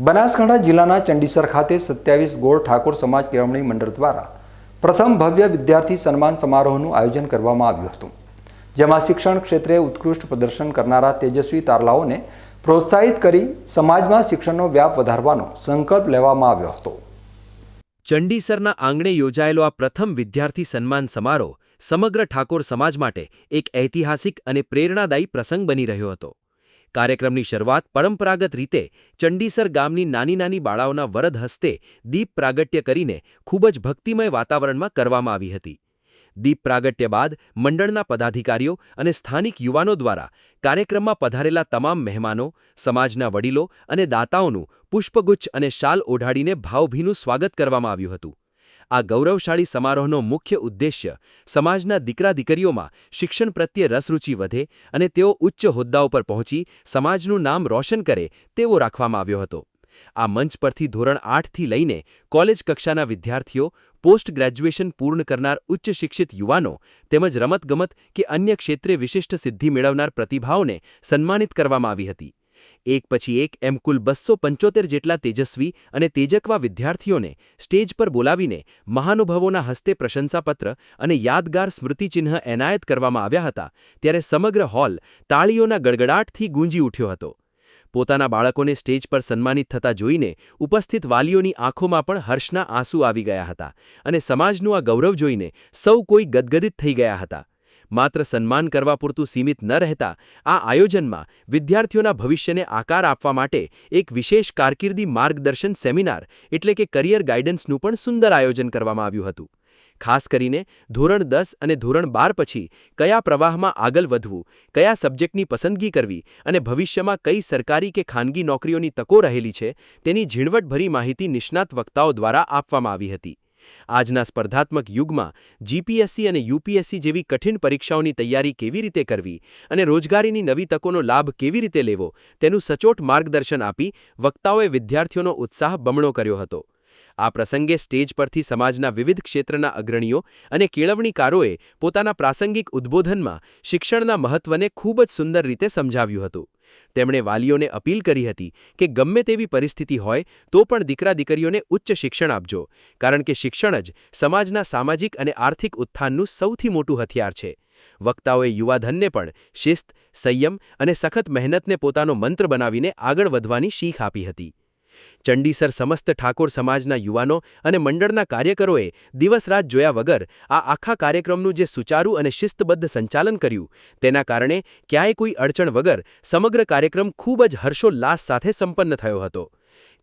Speaker 1: બનાસકાંઠા જિલ્લાના ચંડીસર ખાતે 27 ગોળ ઠાકોર સમાજ કેળવણી મંડળ દ્વારા પ્રથમ ભવ્ય વિદ્યાર્થી સન્માન સમારોહનું આયોજન કરવામાં આવ્યું હતું, જેમાં શિક્ષણ ક્ષેત્રે ઉત્કૃષ્ટ પ્રદર્શન કરનારા તેજસ્વી તારલાઓને પ્રોત્સાહિત કરી સમાજમાં શિક્ષણનો વ્યાપ વધારવાનો સંકલ્પ લેવામાં આવ્યો હતો.
Speaker 3: ચંડીસરના આંગણે યોજાયેલો આ પ્રથમ વિદ્યાર્થી સન્માન સમારોહ સમગ્ર ઠાકોર સમાજ માટે એક ઐતિહાસિક અને પ્રેરણાદાયી પ્રસંગ બની રહ્યો હતો. કાર્યક્રમની શરૂઆત પરંપરાગત રીતે ચંડીસર ગામની નાની નાની બાળાઓના વરદ હસ્તે દીપ પ્રાગટ્ય કરીને ખૂબ જ ભક્તિમય વાતાવરણમાં કરવામાં આવી હતી. દીપ પ્રાગટ્ય બાદ મંડળના પદાધિકારીઓ અને સ્થાનિક યુવાનો દ્વારા કાર્યક્રમમાં પધારેલા તમામ મહેમાનો, સમાજના વડીલો અને દાતાઓનું પુષ્પગુચ્છ અને શાલ ઓઢાડીને ભાવભીનું સ્વાગત કરવામાં આવ્યું હતું. આ ગૌરવશાળી સમારોહનો મુખ્ય ઉદ્દેશ્ય સમાજના દીકરા દીકરીઓમાં શિક્ષણ પ્રત્યે રસરૂચિ વધે અને તેઓ ઉચ્ચ હોદ્દાઓ પર પહોંચી સમાજનું નામ રોશન કરે તેવો રાખવામાં આવ્યો હતો. આ મંચ પરથી ધોરણ 8થી લઈને કોલેજ કક્ષાના વિદ્યાર્થીઓ, પોસ્ટ ગ્રેજ્યુએશન પૂર્ણ કરનાર ઉચ્ચ શિક્ષિત યુવાનો તેમજ રમતગમત કે અન્ય ક્ષેત્રે વિશિષ્ટ સિદ્ધિ મેળવનાર પ્રતિભાઓને સન્માનિત કરવામાં આવી હતી. એક પછી એક એમ કુલ 275 જેટલા તેજસ્વી અને તેજકવા વિદ્યાર્થીઓને સ્ટેજ પર બોલાવીને મહાનુભાવોના હસ્તે પ્રશંસાપત્ર અને યાદગાર સ્મૃતિચિહ્ન એનાયત કરવામાં આવ્યા હતા, ત્યારે સમગ્ર હોલ તાળીઓના ગડગડાટથી ગૂંજી ઉઠ્યો હતો. પોતાના બાળકોને સ્ટેજ પર સન્માનિત થતા જોઈને ઉપસ્થિત વાલીઓની આંખોમાં પણ હર્ષના આંસુ આવી ગયા હતા અને સમાજનું આ ગૌરવ જોઈને સૌ કોઈ ગદગદિત થઈ ગયા હતા. માત્ર સન્માન કરવા પૂરતું સીમિત ન રહેતા આ આયોજનમાં વિદ્યાર્થીઓના ભવિષ્યને આકાર આપવા માટે એક વિશેષ કારકિર્દી માર્ગદર્શન સેમિનાર એટલે કે કરિયર ગાઈડન્સનું પણ સુંદર આયોજન કરવામાં આવ્યું હતું. ખાસ કરીને ધોરણ 10 અને ધોરણ 12 પછી કયા પ્રવાહમાં આગળ વધવું, કયા સબ્જેક્ટની પસંદગી કરવી અને ભવિષ્યમાં કઈ સરકારી કે ખાનગી નોકરીઓની તકો રહેલી છે તેની ઝીણવટભરી માહિતી નિષ્ણાત વક્તાઓ દ્વારા આપવામાં આવી હતી. આજના સ્પર્ધાત્મક યુગમાં જીપીએસસી અને યુપીએસસી જેવી કઠિન પરીક્ષાઓની તૈયારી કેવી રીતે કરવી અને રોજગારીની નવી તકોનો લાભ કેવી રીતે લેવો તેનું સચોટ માર્ગદર્શન આપી વક્તાઓએ વિદ્યાર્થીઓનો ઉત્સાહ બમણો કર્યો હતો. આ પ્રસંગે સ્ટેજ પરથી સમાજના વિવિધ ક્ષેત્રના અગ્રણીઓ અને કેળવણીકારોએ પોતાના પ્રાસંગિક ઉદ્બોધનમાં શિક્ષણના મહત્વને ખૂબ જ સુંદર રીતે સમજાવ્યું હતું. તેમણે વાલીઓને અપીલ કરી હતી કે ગમે તેવી પરિસ્થિતિ હોય તો પણ દીકરા-દીકરીઓને ઉચ્ચ શિક્ષણ આપજો, કારણ કે શિક્ષણ જ સમાજના સામાજિક અને આર્થિક ઉત્થાનનું સૌથી મોટું હથિયાર છે. વક્તાઓએ યુવાધનને પણ શિસ્ત, સંયમ અને સખત મહેનતને પોતાનો મંત્ર બનાવીને આગળ વધવાની શીખ આપી હતી. ચંડીસર સમસ્ત ઠાકોર સમાજના યુવાનો અને મંડળના કાર્યકરોએ દિવસ-રાત જોયા વગર આ આખા કાર્યક્રમનું જે સુચારુ અને શિસ્તબદ્ધ સંચાલન કર્યું તેના કારણે ક્યાંય કોઈ અડચણ વગર સમગ્ર કાર્યક્રમ ખૂબ જ હર્ષોલ્લાસ સાથે સંપન્ન થયો હતો.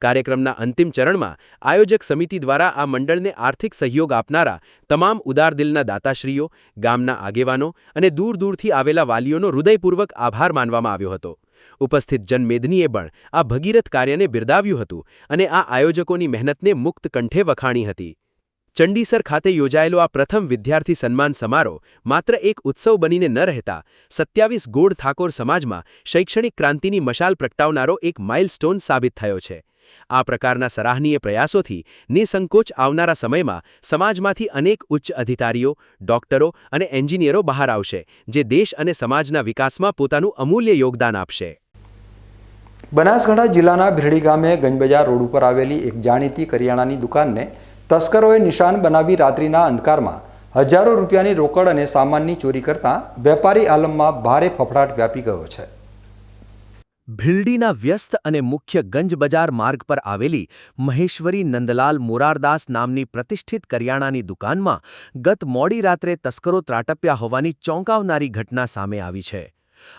Speaker 3: કાર્યક્રમના અંતિમ ચરણમાં આયોજક સમિતિ દ્વારા આ મંડળને આર્થિક સહયોગ આપનારા તમામ ઉદારદિલના દાતાશ્રીઓ, ગામના આગેવાનો અને દૂર-દૂરથી આવેલા વાલીઓનો હૃદયપૂર્વક આભાર માનવામાં આવ્યો હતો. ઉપસ્થિત જનમેદનીએ પણ આ ભગીરથ કાર્યને બિરદાવ્યું હતું અને આ આયોજકોની મહેનતને મુક્ત કંઠે વખાણી હતી. ચંડીસર ખાતે યોજાયેલો આ પ્રથમ વિદ્યાર્થી સન્માન સમારોહ માત્ર એક ઉત્સવ બનીને ન રહેતા 27 ગોળ ઠાકોર સમાજમાં શૈક્ષણિક ક્રાંતિની મશાલ પ્રગટાવનારો એક માઇલસ્ટોન સાબિત થયો છે. આ પ્રકારના સરાહનીય પ્રયાસોથી નિસંકોચ આવનારા સમયમાં સમાજમાંથી અનેક ઉચ્ચ અધિકારીઓ, ડોક્ટરો અને એન્જિનિયરો બહાર આવશે, જે દેશ અને સમાજના વિકાસમાં પોતાનું અમૂલ્ય યોગદાન આપશે.
Speaker 1: બનાસકાંઠા જિલ્લાના ભીરડી ગામે ગંજબજાર રોડ ઉપર આવેલી એક જાણીતી કરિયાણાની દુકાનને તસ્કરોએ નિશાન બનાવી રાત્રિના અંધકારમાં હજારો રૂપિયાની રોકડ અને સામાનની ચોરી કરતા વેપારી આલમમાં ભારે ફફડાટ વ્યાપી ગયો છે.
Speaker 3: ભીલડીના વ્યસ્ત અને મુખ્ય ગંજબજાર માર્ગ પર આવેલી મહેશ્વરી નંદલાલ મોરારદાસ નામની પ્રતિષ્ઠિત કરિયાણાની દુકાનમાં ગત મોડી રાત્રે તસ્કરો ત્રાટપ્યા હોવાની ચોંકાવનારી ઘટના સામે આવી છે.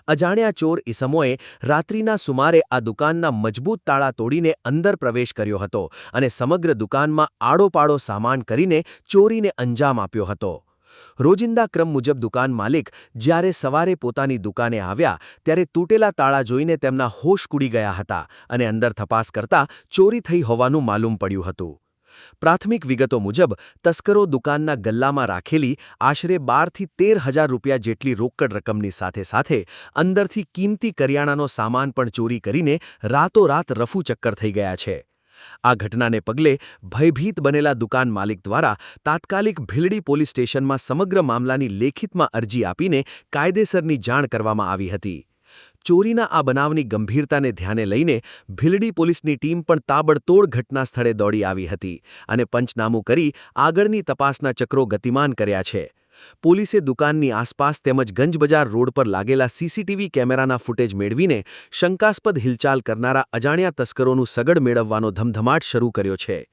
Speaker 3: અજાણ્યા ચોર ઇસમોએ રાત્રિના સુમારે આ દુકાનના મજબૂત તાળા તોડીને અંદર પ્રવેશ કર્યો હતો અને સમગ્ર દુકાનમાં આડોપાડો સામાન કરીને ચોરીને અંજામ આપ્યો હતો. રોજિંદા ક્રમ મુજબ દુકાન માલિક જ્યારે સવારે પોતાની દુકાને આવ્યા ત્યારે તૂટેલા તાળા જોઈને તેમના હોશ ઉડી ગયા હતા અને અંદર તપાસ કરતા ચોરી થઈ હોવાનું માલુમ પડ્યું હતું. પ્રાથમિક વિગતો મુજબ તસ્કરો દુકાનના ગલ્લામાં રાખેલી આશરે 12 થી 13,000 રૂપિયા જેટલી રોકડ રકમની સાથે અંદરથી કિંમતી કરિયાણાનો સામાન પણ ચોરી કરીને રાતોરાત રફુચક્કર થઈ ગયા છે. આ ઘટનાને પગલે ભયભીત બનેલા દુકાન માલિક દ્વારા તાત્કાલિક ભીલડી પોલીસ સ્ટેશનમાં સમગ્ર મામલાની લેખિતમાં અરજી આપીને કાયદેસરની જાણ કરવામાં આવી હતી. ચોરીના આ બનાવની ગંભીરતાને ધ્યાને લઈને ભીલડી પોલીસની ટીમ પણ તાબડતોડ ઘટના સ્થળે દોડી આવી હતી અને પંચનામું કરી આગળની તપાસના ચક્રો ગતિમાન કર્યા છે. પોલીસે દુકાનની આસપાસ તેમજ ગંજબજાર રોડ પર લાગેલા સીસીટીવી કેમેરાના ફૂટેજ મેળવીને શંકાસ્પદ હિલચાલ કરનારા અજાણ્યા તસ્કરોનું સગડ મેળવવાનો ધમધમાટ શરૂ કર્યો છે.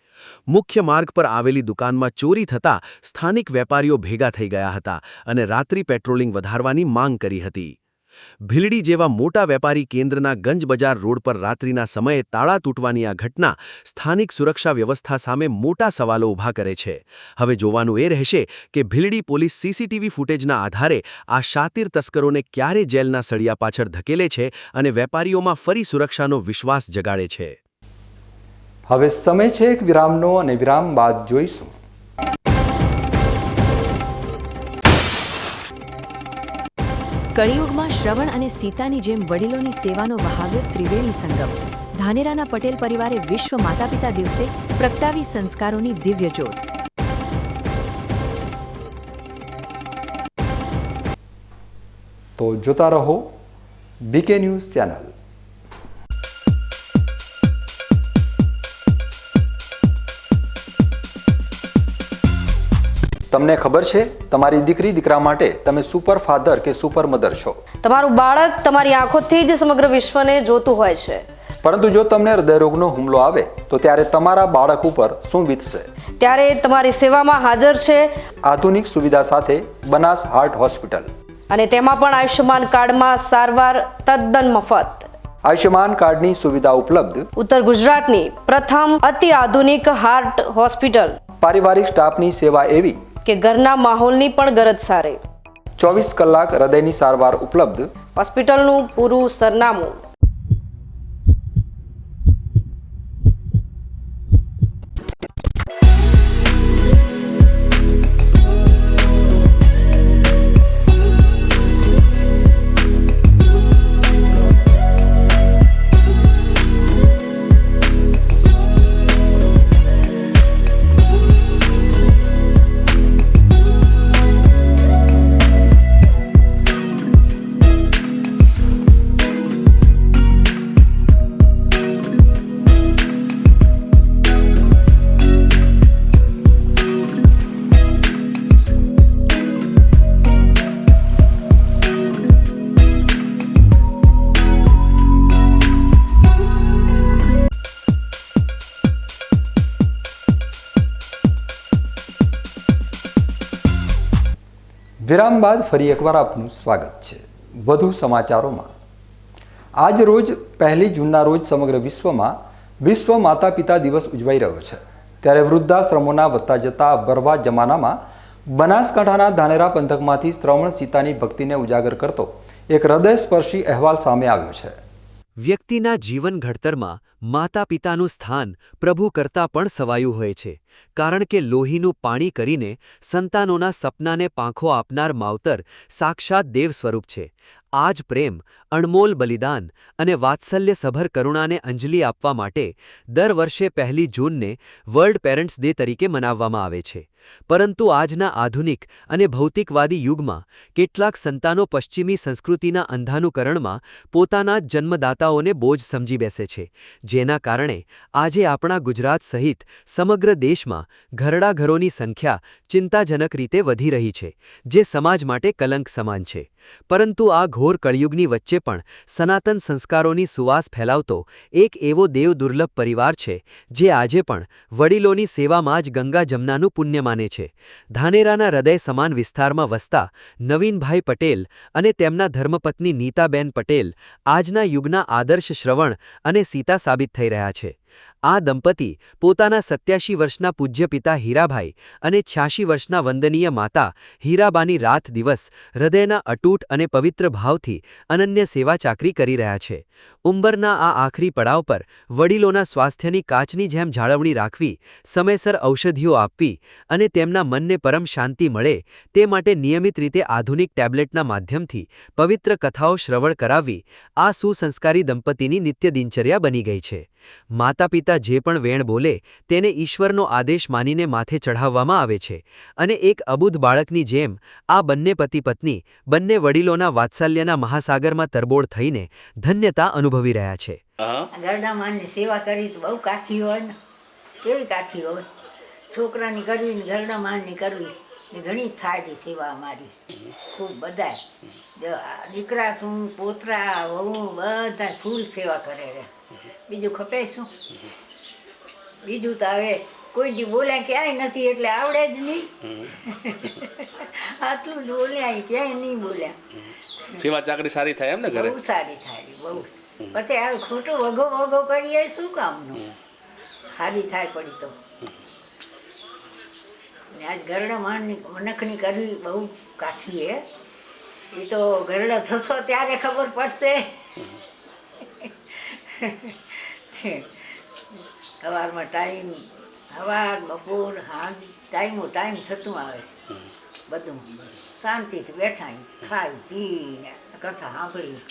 Speaker 3: મુખ્ય માર્ગ પર આવેલી દુકાનમાં ચોરી થતાં સ્થાનિક વેપારીઓ ભેગા થઈ ગયા હતા અને રાત્રિ પેટ્રોલિંગ વધારવાની માંગ કરી હતી. ભીલડી જેવા મોટા વેપારી કેન્દ્રના ગંજબજાર રોડ પર રાત્રિના સમયે તાળા તૂટવાની આ ઘટના સ્થાનિક સુરક્ષા વ્યવસ્થા સામે મોટા સવાલો ઊભા કરે છે. હવે જોવાનું એ રહેશે કે ભીલડી પોલીસ સીસીટીવી ફૂટેજના આધારે આ શાતિર તસ્કરોને ક્યારે જેલના સળિયા પાછળ ધકેલે છે અને વેપારીઓમાં ફરી સુરક્ષાનો વિશ્વાસ જગાડે છે.
Speaker 1: હવે સમય છે એક વિરામનો અને વિરામ બાદ જોઈશું.
Speaker 2: કળિયુગમાં શ્રવણ અને સીતાની જેમ વડીલોની સેવાનો વહાવ્યો ત્રિવેણી સંગમ. ધાનેરાના પટેલ પરિવારે વિશ્વ માતાપિતા દિવસે પ્રગટાવી સંસ્કારોની દિવ્ય જ્યોત.
Speaker 1: તો જોતા રહો બીકે ન્યૂઝ ચેનલ. તમને ખબર છે તમારી દીકરી દીકરા માટે તમે સુપર ફાધર કે સુપર મધર છો,
Speaker 11: તમારું બાળક તમારી આંખોથી જ સમગ્ર વિશ્વને જોતું હોય છે.
Speaker 1: પરંતુ જો તમને હૃદયરોગનો હુમલો આવે તો ત્યારે તમારા બાળક ઉપર શું વીતશે?
Speaker 11: ત્યારે તમારી સેવામાં હાજર છે
Speaker 1: આધુનિક સુવિધા સાથે બનાસ હાર્ટ હોસ્પિટલ,
Speaker 11: અને તેમાં પણ આયુષ્યમાન કાર્ડમાં સારવાર તદ્દન મફત.
Speaker 1: આયુષ્યમાન કાર્ડની સુવિધા ઉપલબ્ધ.
Speaker 11: ઉત્તર ગુજરાતની પ્રથમ અતિ આધુનિક હાર્ટ હોસ્પિટલ.
Speaker 1: પારિવારિક સ્ટાફની સેવા એવી
Speaker 11: કે ઘરના માહોલની પણ ગરજ સારે.
Speaker 1: 24 કલાક હૃદયની સારવાર ઉપલબ્ધ.
Speaker 11: હોસ્પિટલનું પૂરું સરનામું.
Speaker 1: વિરામ બાદ ફરી એકવાર આપનું સ્વાગત છે. વધુ સમાચારોમાં. આજ રોજ 1 જૂનના રોજ સમગ્ર વિશ્વમાં વિશ્વ માતા પિતા દિવસ ઉજવાઈ રહ્યો છે. ત્યારે વૃદ્ધાશ્રમોના વધતા જતા બરવા જમાનામાં બનાસકાંઠાના ધાનેરા પંથકમાંથી શ્રવણ સીતાની ભક્તિને ઉજાગર કરતો એક હૃદયસ્પર્શી અહેવાલ સામે આવ્યો છે.
Speaker 3: વ્યક્તિના જીવન ઘડતરમાં માતા પિતાનું સ્થાન પ્રભુ કરતાં પણ સવાયું હોય છે, કારણ કે લોહીનું પાણી કરીને સંતાનોના સપનાને પાંખો આપનાર માવતર સાક્ષાત દેવ સ્વરૂપ છે. આ જ પ્રેમ, અણમોલ બલિદાન અને વાત્સલ્યસભર કરુણાને અંજલિ આપવા માટે દર વર્ષે 1 જૂનને વર્લ્ડ પેરેન્ટ્સ ડે તરીકે મનાવવામાં આવે છે. પરંતુ આજના આધુનિક અને ભૌતિકવાદી યુગમાં કેટલાક સંતાનો પશ્ચિમી સંસ્કૃતિના અંધાનુકરણમાં પોતાના જ જન્મદાતાઓને બોજ સમજી બેસે છે, જેના કારણે આજે આપણા ગુજરાત સહિત સમગ્ર દેશમાં ઘરડા ઘરોની સંખ્યા ચિંતાજનક રીતે વધી રહી છે, જે સમાજ માટે કલંક સમાન છે. પરંતુ આ ઘોર કળિયુગની વચ્ચે પણ સનાતન સંસ્કારોની સુવાસ ફેલાવતો એક એવો દેવ દુર્લભ પરિવાર છે, જે આજે પણ વડીલોની સેવામાં જ ગંગા જમનાનું પુણ્ય માને છે. ધાનેરાના હૃદય સમાન વિસ્તારમાં વસતા નવીનભાઈ પટેલ અને તેમના ધર્મપત્ની નીતાબેન પટેલ આજના યુગના આદર્શ શ્રવણ અને સીતા સાબિત થઈ રહ્યા છે. આ દંપતી પોતાના 87 વર્ષના પૂજ્ય પિતા હીરાભાઈ અને 86 વર્ષના વંદનીય માતા હીરાબાની રાત દિવસ હૃદયના અતૂટ અને પવિત્ર ભાવથી અનન્ય સેવા ચાકરી કરી રહ્યા છે. ઉંમરના આ આખરી પડાવ પર વડીલોના સ્વાસ્થ્યની કાચની જેમ જાળવણી રાખવી, સમયસર ઔષધિઓ આપવી અને તેમના મનને પરમ શાંતિ મળે તે માટે નિયમિત રીતે આધુનિક ટેબ્લેટના માધ્યમથી પવિત્ર કથાઓ શ્રવણ કરાવવી આ સુસંસ્કારી દંપતીની નિત્ય દિનચર્યા બની ગઈ છે. માતા પિતા જે પણ વેણ બોલે તેને ઈશ્વરનો આદેશ માનીને માથે ચઢાવવામાં આવે છે, અને એક અબુધ બાળકની જેમ આ બંને પતિ પત્ની બંને વડીલોના વાત્સલ્યના મહાસાગરમાં તરબોળ થઈને ધન્યતા અનુભવી રહ્યા છે.
Speaker 12: ઘરડા માનની સેવા કરી તો બહુ કાઠી હોય ને, કેવી કાઠી હોય. છોકરાની કરવી ને ઘરડા માનની કરવી એ ઘણી થાય સેવા અમારી. ખૂબ બધા દીકરા શું પોતરા વહુ બધા ફૂલ સેવા કરે છે. બીજું ખપે શું? બીજું તો હવે કોઈ દી બોલ્યા ક્યાંય નથી એટલે આવડે જ નહીં. આટલું જ બોલ્યા ક્યાંય નહીં બોલ્યા.
Speaker 13: સેવા ચાકરી સારી થાય એમ ને ઘરે?
Speaker 12: બહુ સારી થાય બહુ. પછી હવે ખોટું વગો વગો કરીએ શું કામનું? સારી થાય પડી તો. આજ ઘરડા માણની મનખની કરવી બહુ કાઠી હે. એ તો ઘરડા થશો ત્યારે ખબર પડશે. સવારમાં ટાઈમ, સવાર બપોર સાંજ ટાઈમ થતું આવે. બધું શાંતિથી બેઠા ખાઈ પીને કથા સાંભળી.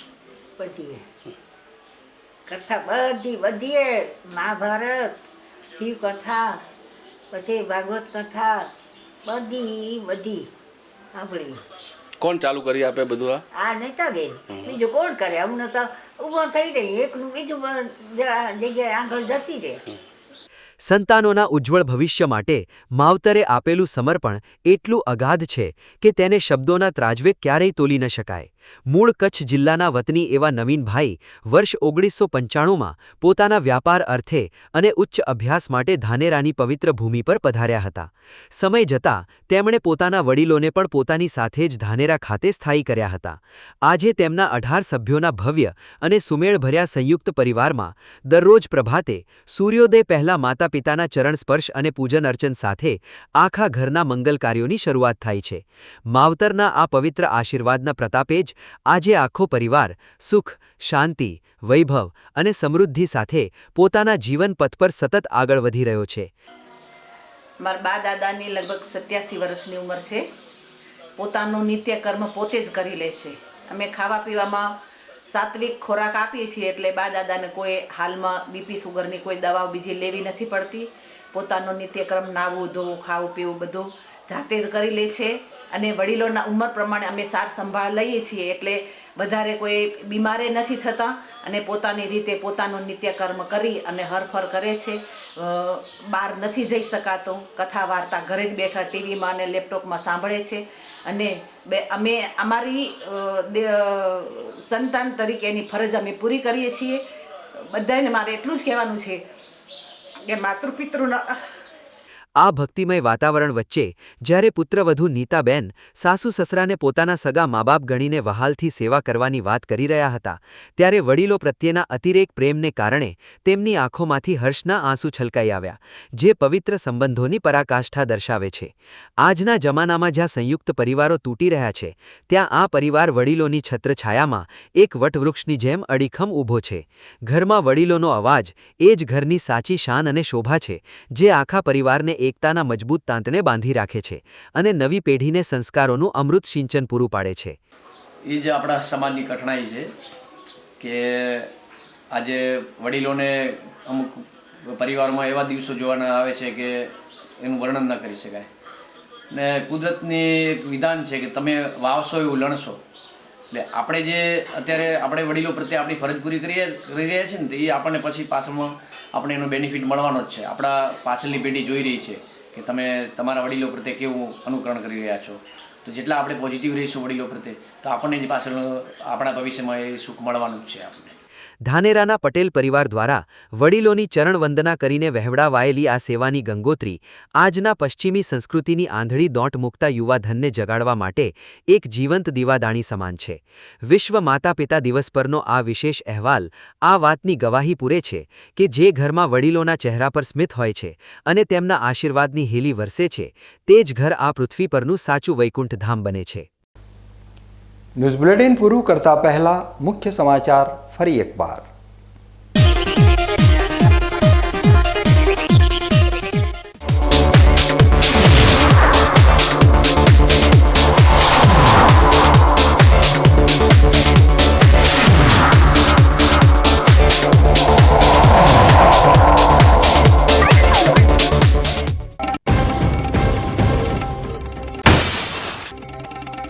Speaker 12: બધી કથા બધીએ મહાભારત, શિવકથા, પછી ભાગવત કથા બધી સાંભળી.
Speaker 13: કોણ ચાલુ કરી આપે બધું?
Speaker 12: આ નતા બેન, બીજું કોણ કરે? અમને તો ઊભો થઈ રહી એકનું બીજું જગ્યાએ આગળ જતી રહે.
Speaker 3: સંતાનોના ઉજ્જવળ ભવિષ્ય માટે માવતરે આપેલું સમર્પણ એટલું અગાધ છે કે તેને શબ્દોના ત્રાજવે ક્યારેય તોલી ન શકાય. મૂળ કચ્છ જિલ્લાના વતની એવા નવીનભાઈ વર્ષ 1995માં પોતાના વ્યાપાર અર્થે અને ઉચ્ચ અભ્યાસ માટે ધાનેરાની પવિત્ર ભૂમિ પર પધાર્યા હતા. સમય જતાં તેમણે પોતાના વડીલોને પણ પોતાની સાથે જ ધાનેરા ખાતે સ્થાયી કર્યા હતા. આજે તેમના 18 સભ્યોના ભવ્ય અને સુમેળભર્યા સંયુક્ત પરિવારમાં દરરોજ પ્રભાતે સૂર્યોદય પહેલા માતા પિતાના ચરણ સ્પર્શ અને પૂજન અર્ચન સાથે આખા ઘરના મંગલ કાર્યોની શરૂઆત થાય છે. માવતરના આ પવિત્ર આશીર્વાદના પ્રતાપે જ આજે આખો પરિવાર સુખ, શાંતિ, વૈભવ અને સમૃદ્ધિ સાથે પોતાના જીવન પથ પર સતત આગળ વધી રહ્યો છે.
Speaker 14: મારા બા દાદાની લગભગ 87 વર્ષની ઉંમર છે. પોતાનું નિત્ય કર્મ પોતે જ કરી લે છે. અમે ખાવા પીવામાં સાત્વિક ખોરાક આપીએ છીએ એટલે બા દાદાને કોઈ હાલમાં બીપી સુગરની કોઈ દવાઓ બીજી લેવી નથી પડતી. પોતાનો નિત્યક્રમ નાહવું ધોવું ખાવું પીવું બધું જાતે જ કરી લે છે. અને વડીલોના ઉંમર પ્રમાણે અમે સાર સંભાળ લઈએ છીએ એટલે વધારે કોઈ બીમારે નથી થતા અને પોતાની રીતે પોતાનું નિત્યકર્મ કરી અને હરફર કરે છે. બહાર નથી જઈ શકાતું. કથા વાર્તા ઘરે જ બેઠા ટીવીમાં અને લેપટોપમાં સાંભળે છે અને અમે અમારી સંતાન તરીકે એની ફરજ અમે પૂરી કરીએ છીએ. બધાને મારે એટલું જ કહેવાનું છે કે માતૃપિતૃના
Speaker 3: આ ભક્તિમય વાતાવરણ વચ્ચે જ્યારે પુત્રવધુ નીતાબેન સાસુ સસરાને પોતાના સગા મા-બાપ ગણીને વહાલથી સેવા કરવાની વાત કરી રહ્યા હતા ત્યારે વડીલો પ્રત્યેના અતિરેક પ્રેમને કારણે તેમની આંખોમાંથી હર્ષના આંસુ છલકાઈ આવ્યા, જે પવિત્ર સંબંધોની પરાકાષ્ઠા દર્શાવે છે. આજના જમાનામાં જ્યાં સંયુક્ત પરિવારો તૂટી રહ્યા છે ત્યાં આ પરિવાર વડીલોની છત્રછાયામાં એક વટવૃક્ષની જેમ અડીખમ ઊભો છે. ઘરમાં વડીલોનો અવાજ એ જ ઘરની સાચી શાન અને શોભા છે, જે આખા પરિવારને એકતાના મજબૂત તાંતણે બાંધી રાખે છે અને નવી પેઢીને સંસ્કારોનું અમૃત સિંચન પૂરું પાડે છે.
Speaker 15: એ જ આપણા સમાજની કઠણાઈ છે કે આજે વડીલોને અમુક પરિવારમાં એવા દિવસો જોવાના આવે છે કે એનું વર્ણન ન કરી શકાય. ને કુદરતની એક વિધાન છે કે તમે વાવશો એવું લણશો. એટલે આપણે જે અત્યારે આપણે વડીલો પ્રત્યે આપણી ફરજ પૂરી કરી રહ્યા છે ને તો એ આપણને પછી પાછળમાં આપણે એનો બેનિફિટ મળવાનો જ છે. આપણા પાછળની પેઢી જોઈ રહી છે કે તમે તમારા વડીલો પ્રત્યે કેવું અનુકરણ કરી રહ્યા છો. તો જેટલા આપણે પોઝિટિવ રહીશું વડીલો પ્રત્યે તો આપણને જ પાછળ આપણા ભવિષ્યમાં એ સુખ મળવાનું જ છે. આપણને
Speaker 3: ધાનેરાના પટેલ પરિવાર દ્વારા વડીલોની ચરણ વંદના કરીને વહેવડાવાયેલી આ સેવાની ગંગોત્રી આજના પશ્ચિમી સંસ્કૃતિની આંધળી દોટ મૂકતા યુવાધનને જગાડવા માટે એક જીવંત દીવાદાણી સમાન છે. વિશ્વ માતા પિતા દિવસ પરનો આ વિશેષ અહેવાલ આ વાતની ગવાહી પૂરે છે કે જે ઘરમાં વડીલોના ચહેરા પર સ્મિત હોય છે અને તેમના આશીર્વાદની હેલી વરસે છે તે જ ઘર આ પૃથ્વી પરનું સાચું વૈકુંઠ ધામ બને છે.
Speaker 1: ન્યૂઝ બુલેટિન પૂરું કરતા પહેલા મુખ્ય સમાચાર ફરી એકવાર.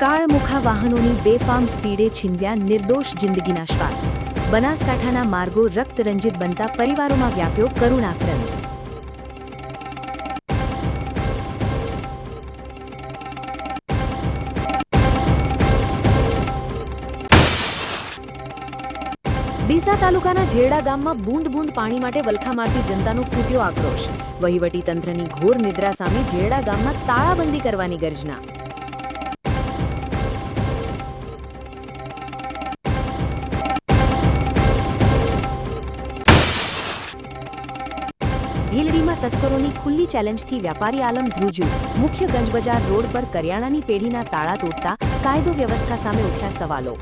Speaker 2: કાળમુખા વાહનોની બેફામ સ્પીડે છીનવ્યા નિર્દોષ જિંદગીના શ્વાસ. બનાસકાંઠાના માર્ગો રક્તરંજિત બનતા પરિવારોમાં વ્યાપ્યો કરુણાક્રંદ. ડીસા તાલુકાના જેરડા ગામમાં બૂંદ બૂંદ પાણી માટે વલખા મારતી જનતાનો ફૂટ્યો આક્રોશ. વહીવટી તંત્રની ઘોર નિદ્રા સામે જેરડા ગામમાં તાળાબંધી કરવાની ગર્જના. ભીલડીમાં તસ્કરોની ખુલ્લી ચેલેન્જથી વ્યાપારી આલમ ધ્રુજ્યું. મુખ્ય ગંજબજાર રોડ પર કરિયાણાની પેઢીના તાળા તોડતા કાયદો વ્યવસ્થા સામે ઉઠ્યા સવાલો.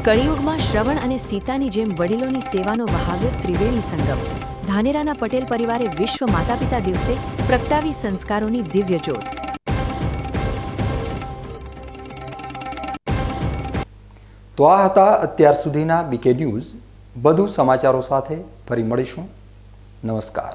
Speaker 2: કળિયુગમાં શ્રવણ અને સીતાની જેમ વડીલોની સેવાનો વહાવ્યો ત્રિવેણી સંગમ. ધાનેરાના પટેલ પરિવારે વિશ્વ માતા પિતા દિવસે પ્રગટાવી સંસ્કારોની દિવ્ય જ્યોત.
Speaker 1: તો આ હતા અત્યાર સુધીના બીકે ન્યૂઝ. વધુ સમાચારો સાથે ફરી મળીશું. નમસ્કાર.